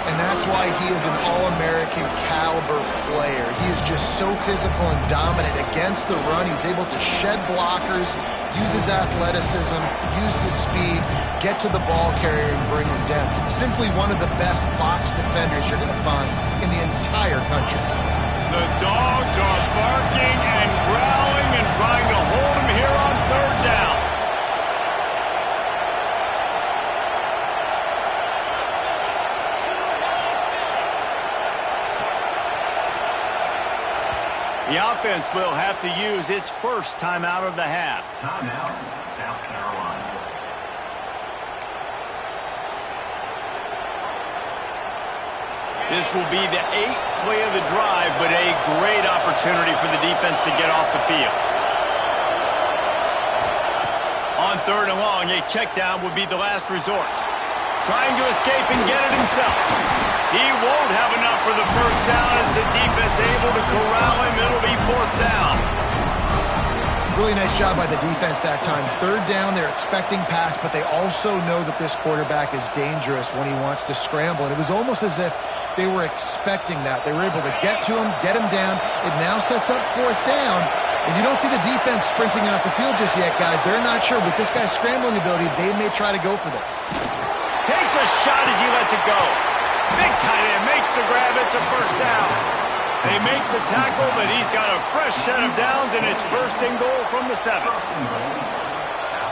And that's why he is an All-American caliber player. He is just so physical and dominant against the run. He's able to shed blockers, use his athleticism, use his speed, get to the ball carrier and bring him down. Simply one of the best box defenders you're going to find in the entire country. The dogs are barking and growling and trying to hold him here on third down. The offense will have to use its first timeout of the half. Timeout, South Carolina. This will be the 8th play of the drive, but a great opportunity for the defense to get off the field. On third and long, a check down would be the last resort. Trying to escape and get it himself. He won't have enough for the first down as the defense able to corral him. It'll be fourth down. Really nice job by the defense that time. Third down, they're expecting pass, but they also know that this quarterback is dangerous when he wants to scramble. And it was almost as if they were expecting that. They were able to get to him, get him down. It now sets up fourth down. And you don't see the defense sprinting off the field just yet, guys. They're not sure. With this guy's scrambling ability, they may try to go for this. Takes a shot as he lets it go. Big tight end makes the grab. It's a first down. They make the tackle, but he's got a fresh set of downs, and it's first and goal from the 7.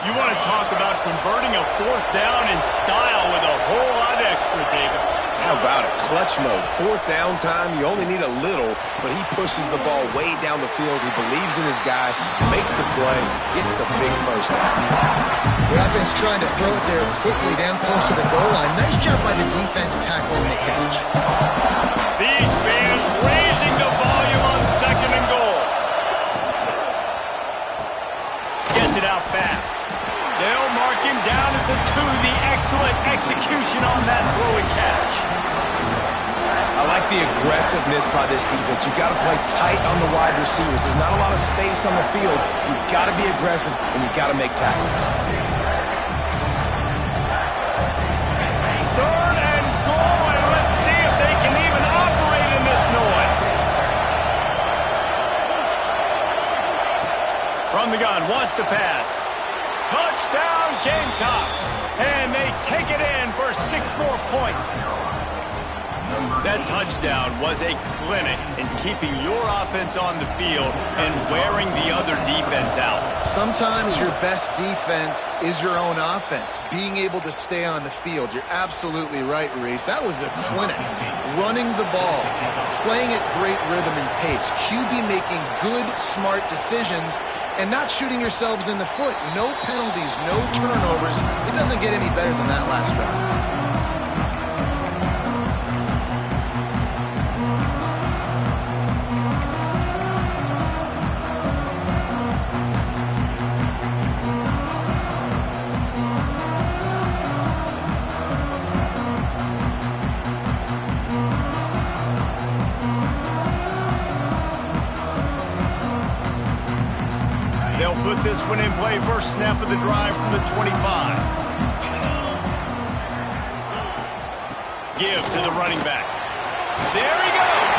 You want to talk about converting a fourth down in style with a whole lot extra, David. How about it? Clutch mode. Fourth down time. You only need a little, but he pushes the ball way down the field. He believes in his guy, makes the play, gets the big first down. The offense trying to throw it there quickly down close to the goal line. Nice job by the defense tackling the catch. These fans raising the volume on second and goal. Gets it out fast. They'll mark him down at the 2. The excellent execution on that throw and catch. I like the aggressiveness by this defense. You've got to play tight on the wide receivers. There's not a lot of space on the field. You've got to be aggressive, and you've got to make tackles. 3rd and goal, and let's see if they can even operate in this noise. From the gun, wants to pass. Touchdown, Gamecocks. And they take it in for 6 more points. That touchdown was a clinic in keeping your offense on the field and wearing the other defense out. Sometimes your best defense is your own offense, being able to stay on the field. You're absolutely right, Reese. That was a clinic. Running the ball, playing at great rhythm and pace, QB making good, smart decisions, and not shooting yourselves in the foot. No penalties, no turnovers. It doesn't get any better than that last drive. They'll put this one in play. First snap of the drive from the 25. Give to the running back. There he goes.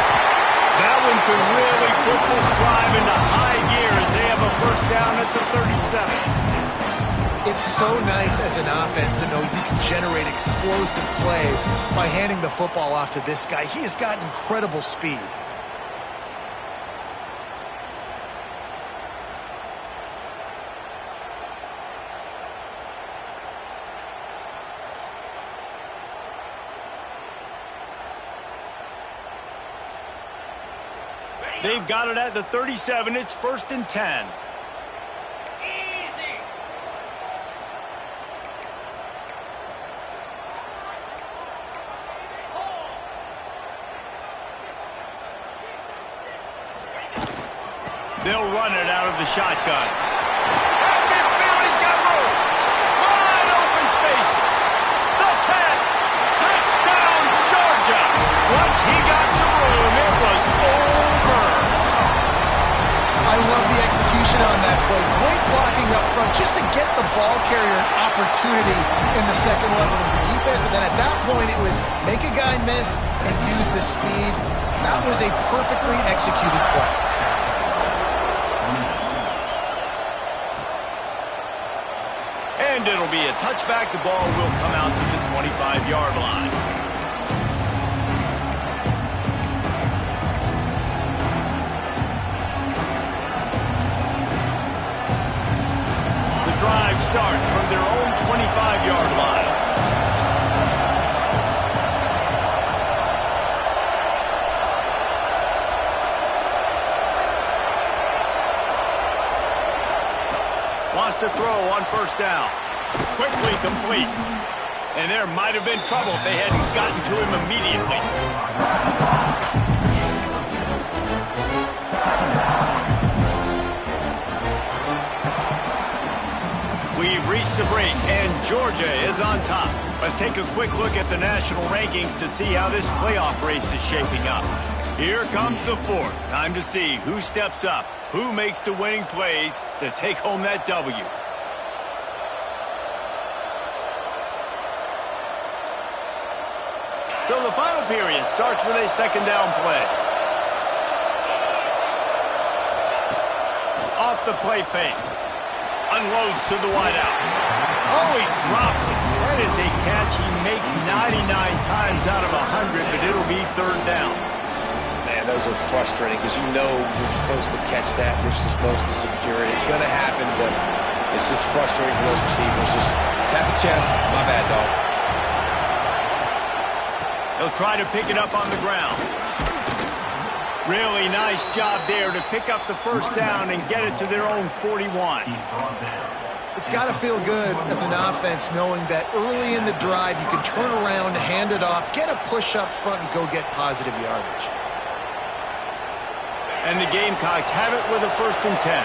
That one could really put this drive into high gear as they have a first down at the 37. It's so nice as an offense to know you can generate explosive plays by handing the football off to this guy. He has got incredible speed. They've got it at the 37. It's 1st and 10. They'll run it out of the shotgun. At midfield, he's got room. Wide open spaces. The 10. Touchdown, Georgia. Once he got some room, it was over. I love the execution on that play. Great blocking up front just to get the ball carrier an opportunity in the second level of the defense. And then at that point, it was make a guy miss and use the speed. That was a perfectly executed play. And it'll be a touchback. The ball will come out to the 25-yard line. The drive starts from their own 25-yard line. Wants to throw on first down. Quickly complete. And there might have been trouble if they hadn't gotten to him immediately. We've reached the break, and Georgia is on top. Let's take a quick look at the national rankings to see how this playoff race is shaping up. Here comes the 4th. Time to see who steps up, who makes the winning plays to take home that W. So the final period starts with a second down play. Off the play fake. Unloads to the wideout. Oh, he drops it. That is a catch he makes 99 times out of 100, but it'll be 3rd down. Man, those are frustrating because you know you're supposed to catch that. You're supposed to secure it. It's going to happen, but it's just frustrating for those receivers. Just tap the chest. My bad, dog. They'll try to pick it up on the ground. Really nice job there to pick up the first down and get it to their own 41. It's got to feel good as an offense knowing that early in the drive you can turn around, hand it off, get a push up front, and go get positive yardage. And the Gamecocks have it with a 1st and 10.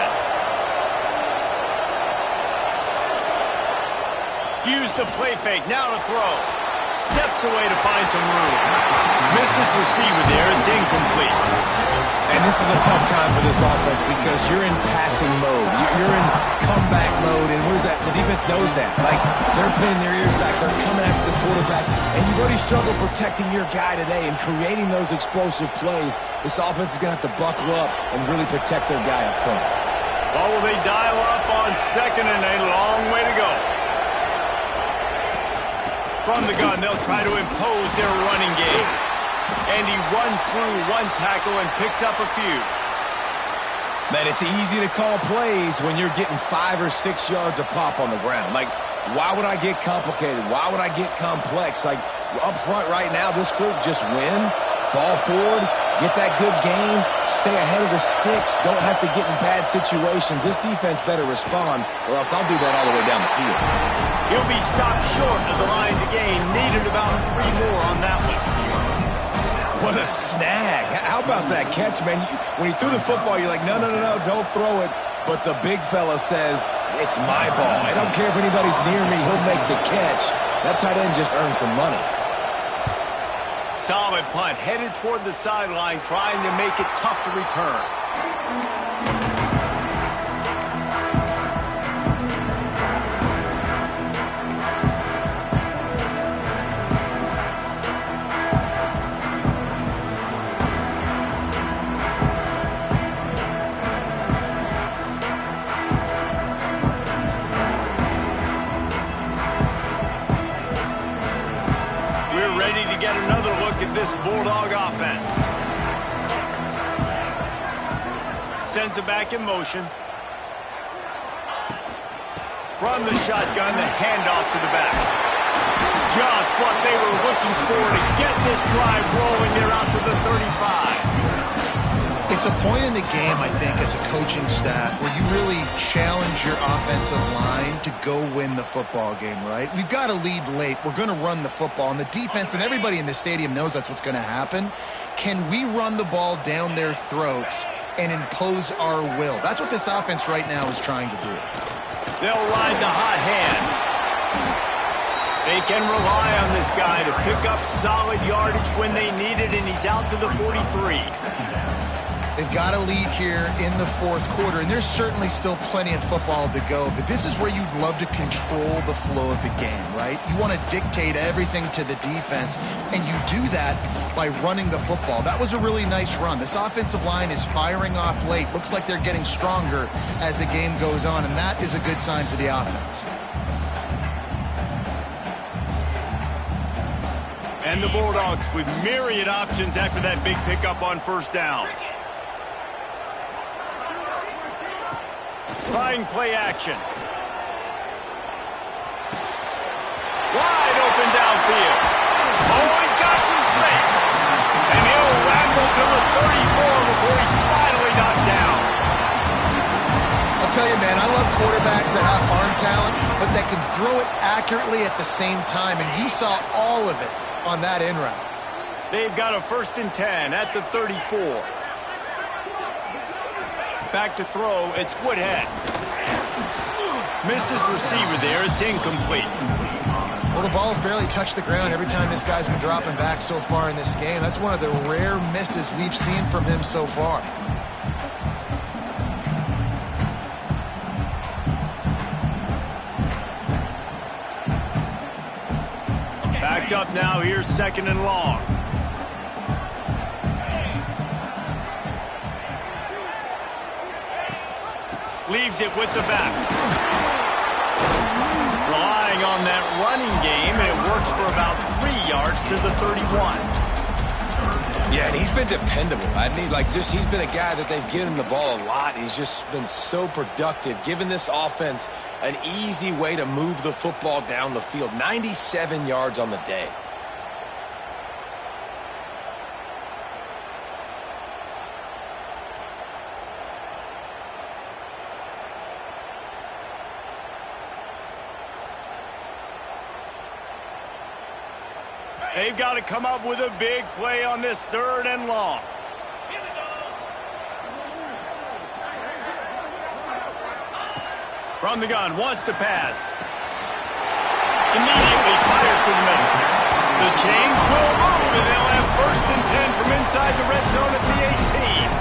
Use the play fake. Now to throw. Steps away to find some room. Missed his receiver there. It's incomplete. And this is a tough time for this offense because you're in passing mode. You're in comeback mode, and the defense knows that. Like, they're pinning their ears back. They're coming after the quarterback, and you've already struggled protecting your guy today and creating those explosive plays. This offense is going to have to buckle up and really protect their guy up front. Well, will they dial up on second and a long way to go? From the gun, they'll try to impose their running game. And he runs through one tackle and picks up a few. Man, it's easy to call plays when you're getting 5 or 6 yards a pop on the ground. Like, why would I get complicated? Why would I get complex? Like, up front right now, this group just win, fall forward, get that good game, stay ahead of the sticks, don't have to get in bad situations. This defense better respond, or else I'll do that all the way down the field. He'll be stopped short of the line to gain. Needed about 3 more on that one. What a snag. How about that catch, man? When he threw the football, you're like, no, don't throw it. But the big fella says, it's my ball. I don't care if anybody's near me. He'll make the catch. That tight end just earned some money. Solid punt. Headed toward the sideline, trying to make it tough to return. This Bulldog offense sends it back in motion. From the shotgun, the handoff to the back. Just what they were looking for to get this drive rolling. They're out to the 35. It's a point in the game, I think, as a coaching staff where you really challenge your offensive line to go win the football game, right? We've got to lead late. We're going to run the football. And the defense and everybody in the stadium knows that's what's going to happen. Can we run the ball down their throats and impose our will? That's what this offense right now is trying to do. They'll ride the hot hand. They can rely on this guy to pick up solid yardage when they need it, and he's out to the 43. They've got a lead here in the fourth quarter, and there's certainly still plenty of football to go, but this is where you'd love to control the flow of the game, right? You want to dictate everything to the defense, and you do that by running the football. That was a really nice run. This offensive line is firing off late. Looks like they're getting stronger as the game goes on, and that is a good sign for the offense. And the Bulldogs with myriad options after that big pickup on first down. Trying play action. Wide open downfield. Oh, he's got some space. And he'll ramble to the 34 before he's finally knocked down. I'll tell you, man, I love quarterbacks that have arm talent, but that can throw it accurately at the same time. And you saw all of it on that in route. They've got a 1st and 10 at the 34. Back to throw, it's Woodhead. Missed his receiver there, it's incomplete. Well, the ball's barely touched the ground every time this guy's been dropping back so far in this game. That's one of the rare misses we've seen from him so far. Backed up now, here's 2nd and long. Leaves it with the back. Relying on that running game, and it works for about 3 yards to the 31. Yeah, and he's been dependable. He's been a guy that they've given him the ball a lot. He's just been so productive, giving this offense an easy way to move the football down the field. 97 yards on the day. They've got to come up with a big play on this 3rd and long. From the gun, wants to pass. Immediately fires to the middle. The chains will move, and they'll have 1st and 10 from inside the red zone at the 18.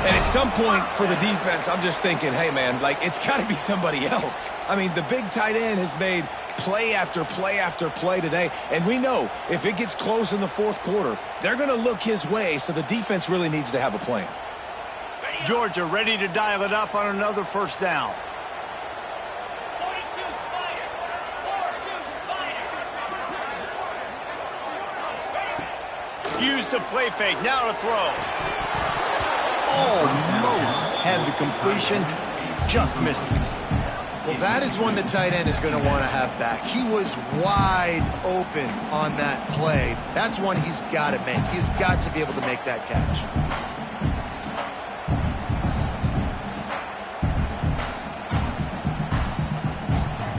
And at some point for the defense, I'm just thinking, hey, man, like, it's got to be somebody else. I mean, the big tight end has made play after play after play today. And we know if it gets close in the 4th quarter, they're going to look his way, so the defense really needs to have a plan. Georgia ready to dial it up on another 1st down. Use the play fake. Now to throw. Almost had the completion. Just missed it. Well, that is one the tight end is going to want to have back. He was wide open on that play. That's one he's got to make. He's got to be able to make that catch.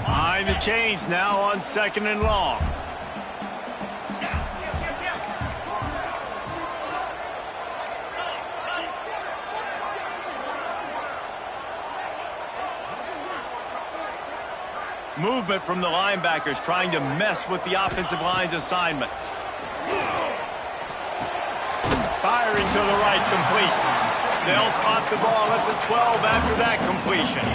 Behind the chains now on 2nd and long. Movement from the linebackers trying to mess with the offensive line's assignments. Firing to the right, complete. They'll spot the ball at the 12 after that completion.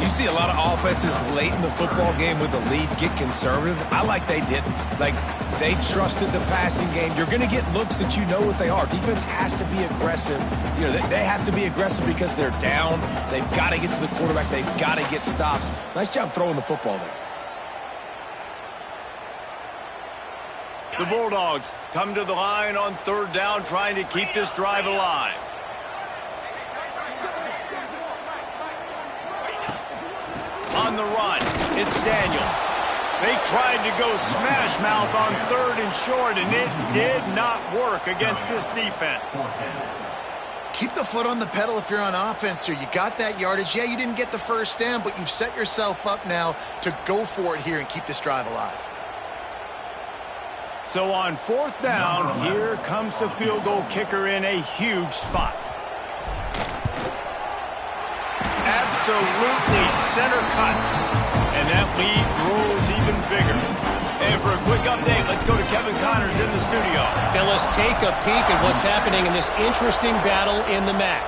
You see a lot of offenses late in the football game with the lead get conservative. I like they didn't. Like, they trusted the passing game. You're going to get looks that you know what they are. Defense has to be aggressive. You know, they have to be aggressive because they're down. They've got to get to the quarterback. They've got to get stops. Nice job throwing the football there. The Bulldogs come to the line on 3rd down, trying to keep this drive alive. On the run, it's Daniels. They tried to go smash mouth on 3rd and short, and it did not work against this defense. Keep the foot on the pedal if you're on offense here. You got that yardage. Yeah, you didn't get the 1st down, but you've set yourself up now to go for it here and keep this drive alive. So on 4th down, here comes the field goal kicker in a huge spot. Absolutely center cut. And that lead grows even bigger. And for a quick update, let's go to Kevin Connors in the studio. Fellas, take a peek at what's happening in this interesting battle in the MAC.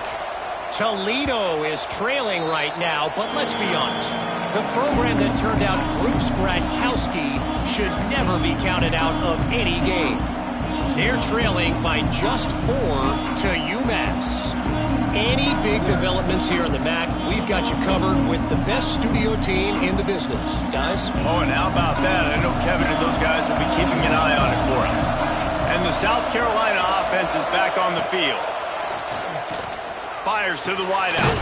Toledo is trailing right now, but let's be honest. The program that turned out Bruce Gradkowski should never be counted out of any game. They're trailing by just 4 to UMass. Any big developments here in the MAC, we've got you covered with the best studio team in the business. Guys? Oh, and how about that? I know Kevin and those guys will be keeping an eye on it for us. And the South Carolina offense is back on the field. Fires to the wideout.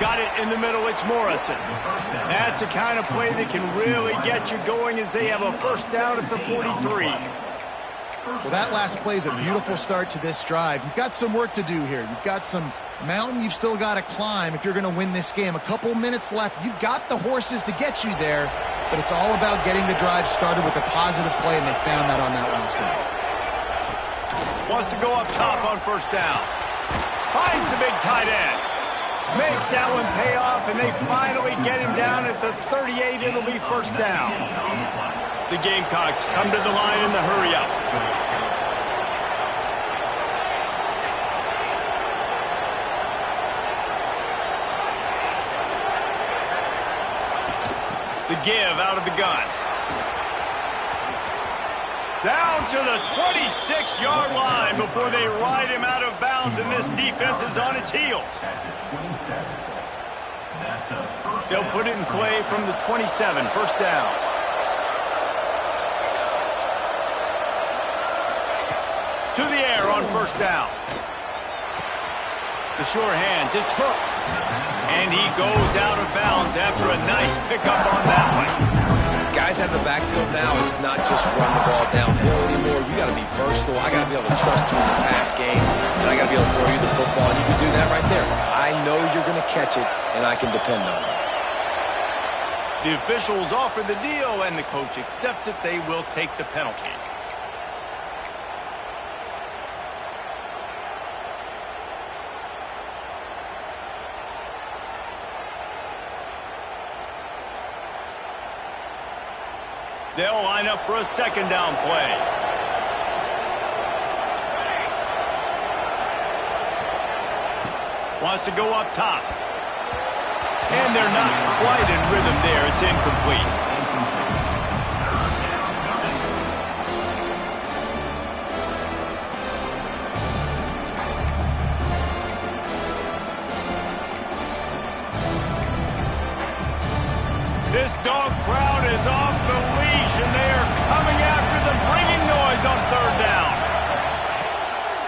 Got it in the middle. It's Morrison. That's the kind of play that can really get you going as they have a 1st down at the 43. Well, that last play is a beautiful start to this drive. You've got some work to do here. You've got some mountain you've still got to climb if you're going to win this game. A couple minutes left. You've got the horses to get you there, but it's all about getting the drive started with a positive play, and they found that on that last one. Wants to go up top on 1st down. Finds the big tight end. Makes that one pay off, and they finally get him down at the 38. It'll be 1st down. The Gamecocks come to the line in the hurry-up. The give out of the gun. Down to the 26-yard line before they ride him out of bounds, and this defense is on its heels. They'll put it in play from the 27, 1st down. To the air on 1st down. The sure hands, it's Hooks. And he goes out of bounds after a nice pickup on that one. Guys have the backfield now. It's not just run the ball downhill anymore. You got to be versatile. I got to be able to trust you in the pass game, and I got to be able to throw you the football, and you can do that right there. I know you're going to catch it, and I can depend on it. The officials offer the deal, and the coach accepts it. They will take the penalty. They'll line up for a second down play. Wants to go up top. And they're not quite in rhythm there. It's incomplete. This dog crowd is off the leash, and they are coming after them, bringing noise on third down.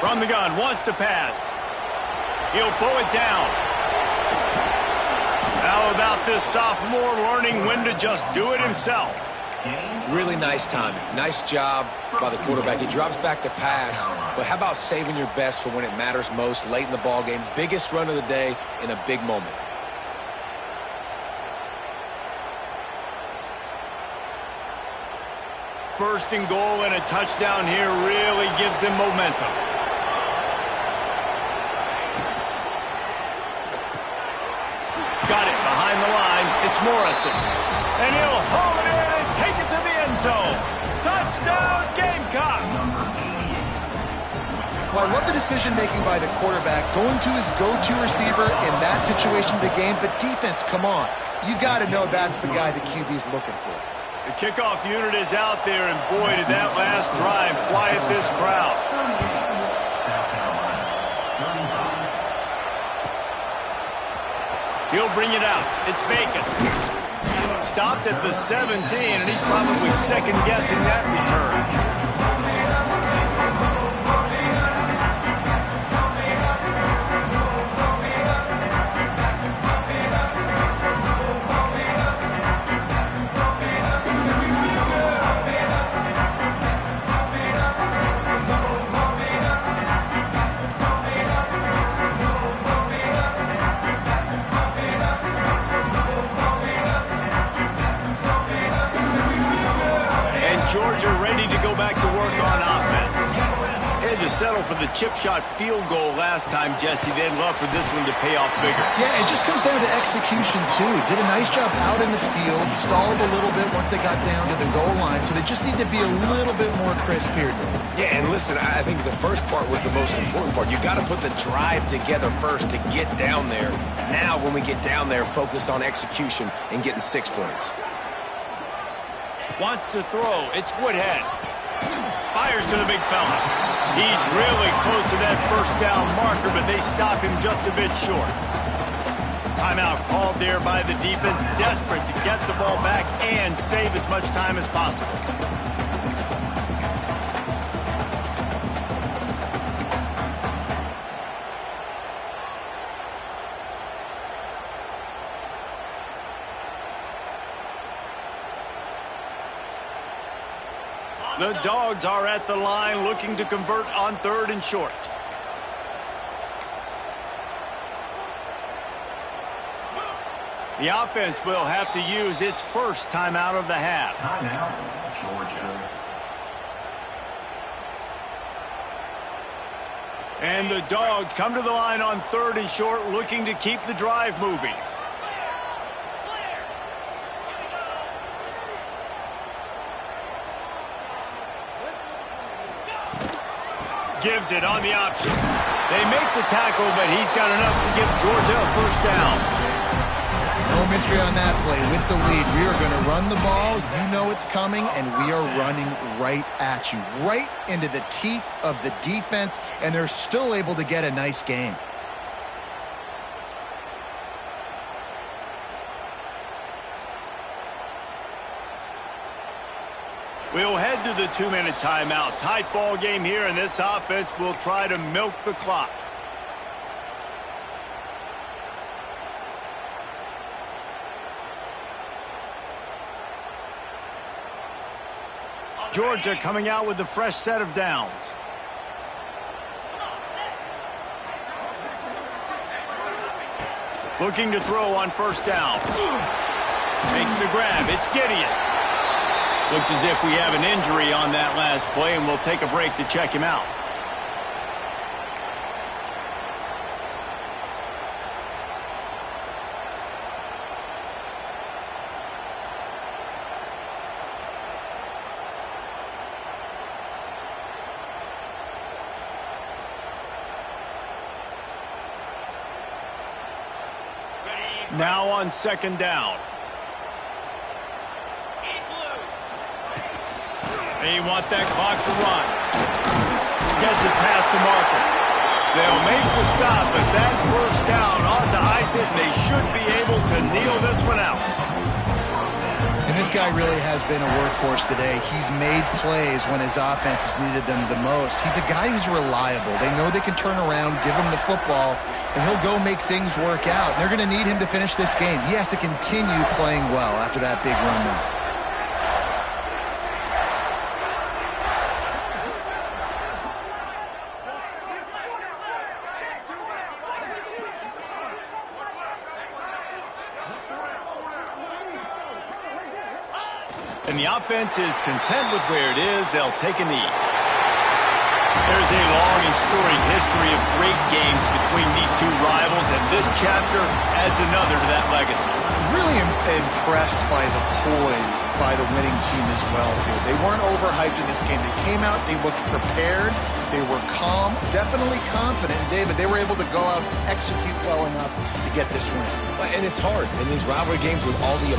From the gun, wants to pass. He'll pull it down. How about this sophomore learning when to just do it himself? Really nice timing. Nice job by the quarterback. He drops back to pass, but how about saving your best for when it matters most, late in the ball game? Biggest run of the day in a big moment. First and goal and a touchdown here really gives them momentum. Got it behind the line. It's Morrison. And he'll haul it in and take it to the end zone. Touchdown, Gamecocks! Well, I love the decision-making by the quarterback, going to his go-to receiver in that situation of the game. But defense, come on. You got to know that's the guy the QB's looking for. The kickoff unit is out there, and boy, did that last drive quiet this crowd. He'll bring it out. It's Bacon. Stopped at the 17, and he's probably second-guessing that return. Georgia ready to go back to work on offense. They had to settle for the chip shot field goal last time, Jesse. They'd love for this one to pay off bigger. Yeah, it just comes down to execution, too. Did a nice job out in the field, stalled a little bit once they got down to the goal line, so they just need to be a little bit more crisp here. Yeah, and listen, I think the first part was the most important part. You got to put the drive together first to get down there. Now, when we get down there, focus on execution and getting 6 points. Wants to throw. It's Woodhead. Fires to the big fella. He's really close to that first down marker, but they stop him just a bit short. Timeout called there by the defense, desperate to get the ball back and save as much time as possible. The Dogs are at the line looking to convert on third and short. The offense will have to use its first timeout of the half. Timeout, Georgia. And the Dogs come to the line on third and short, looking to keep the drive moving. Gives it on the option. They make the tackle, but he's got enough to give Georgia a first down. No mystery on that play. With the lead, we are going to run the ball. You know it's coming, and we are running right at you, right into the teeth of the defense, and they're still able to get a nice game. We'll head to the 2-minute timeout. Tight ball game here, and this offense will try to milk the clock. Georgia coming out with a fresh set of downs. Looking to throw on first down. Makes the grab. It's Gideon. Looks as if we have an injury on that last play, and we'll take a break to check him out. Now on second down. They want that clock to run. Gets it past the marker. They'll make the stop, but that first down ought to ice it, and they should be able to kneel this one out. And this guy really has been a workhorse today. He's made plays when his offense has needed them the most. He's a guy who's reliable. They know they can turn around, give him the football, and he'll go make things work out. And they're going to need him to finish this game. He has to continue playing well after that big run now. And the offense is content with where it is. They'll take a knee. There's a long and storied history of great games between these two rivals, and this chapter adds another to that legacy. Really impressed by the poise by the winning team as well here. They weren't overhyped in this game. They came out, they looked prepared, they were calm, definitely confident. And David, they were able to go out and execute well enough to get this win. And it's hard in these rivalry games with all the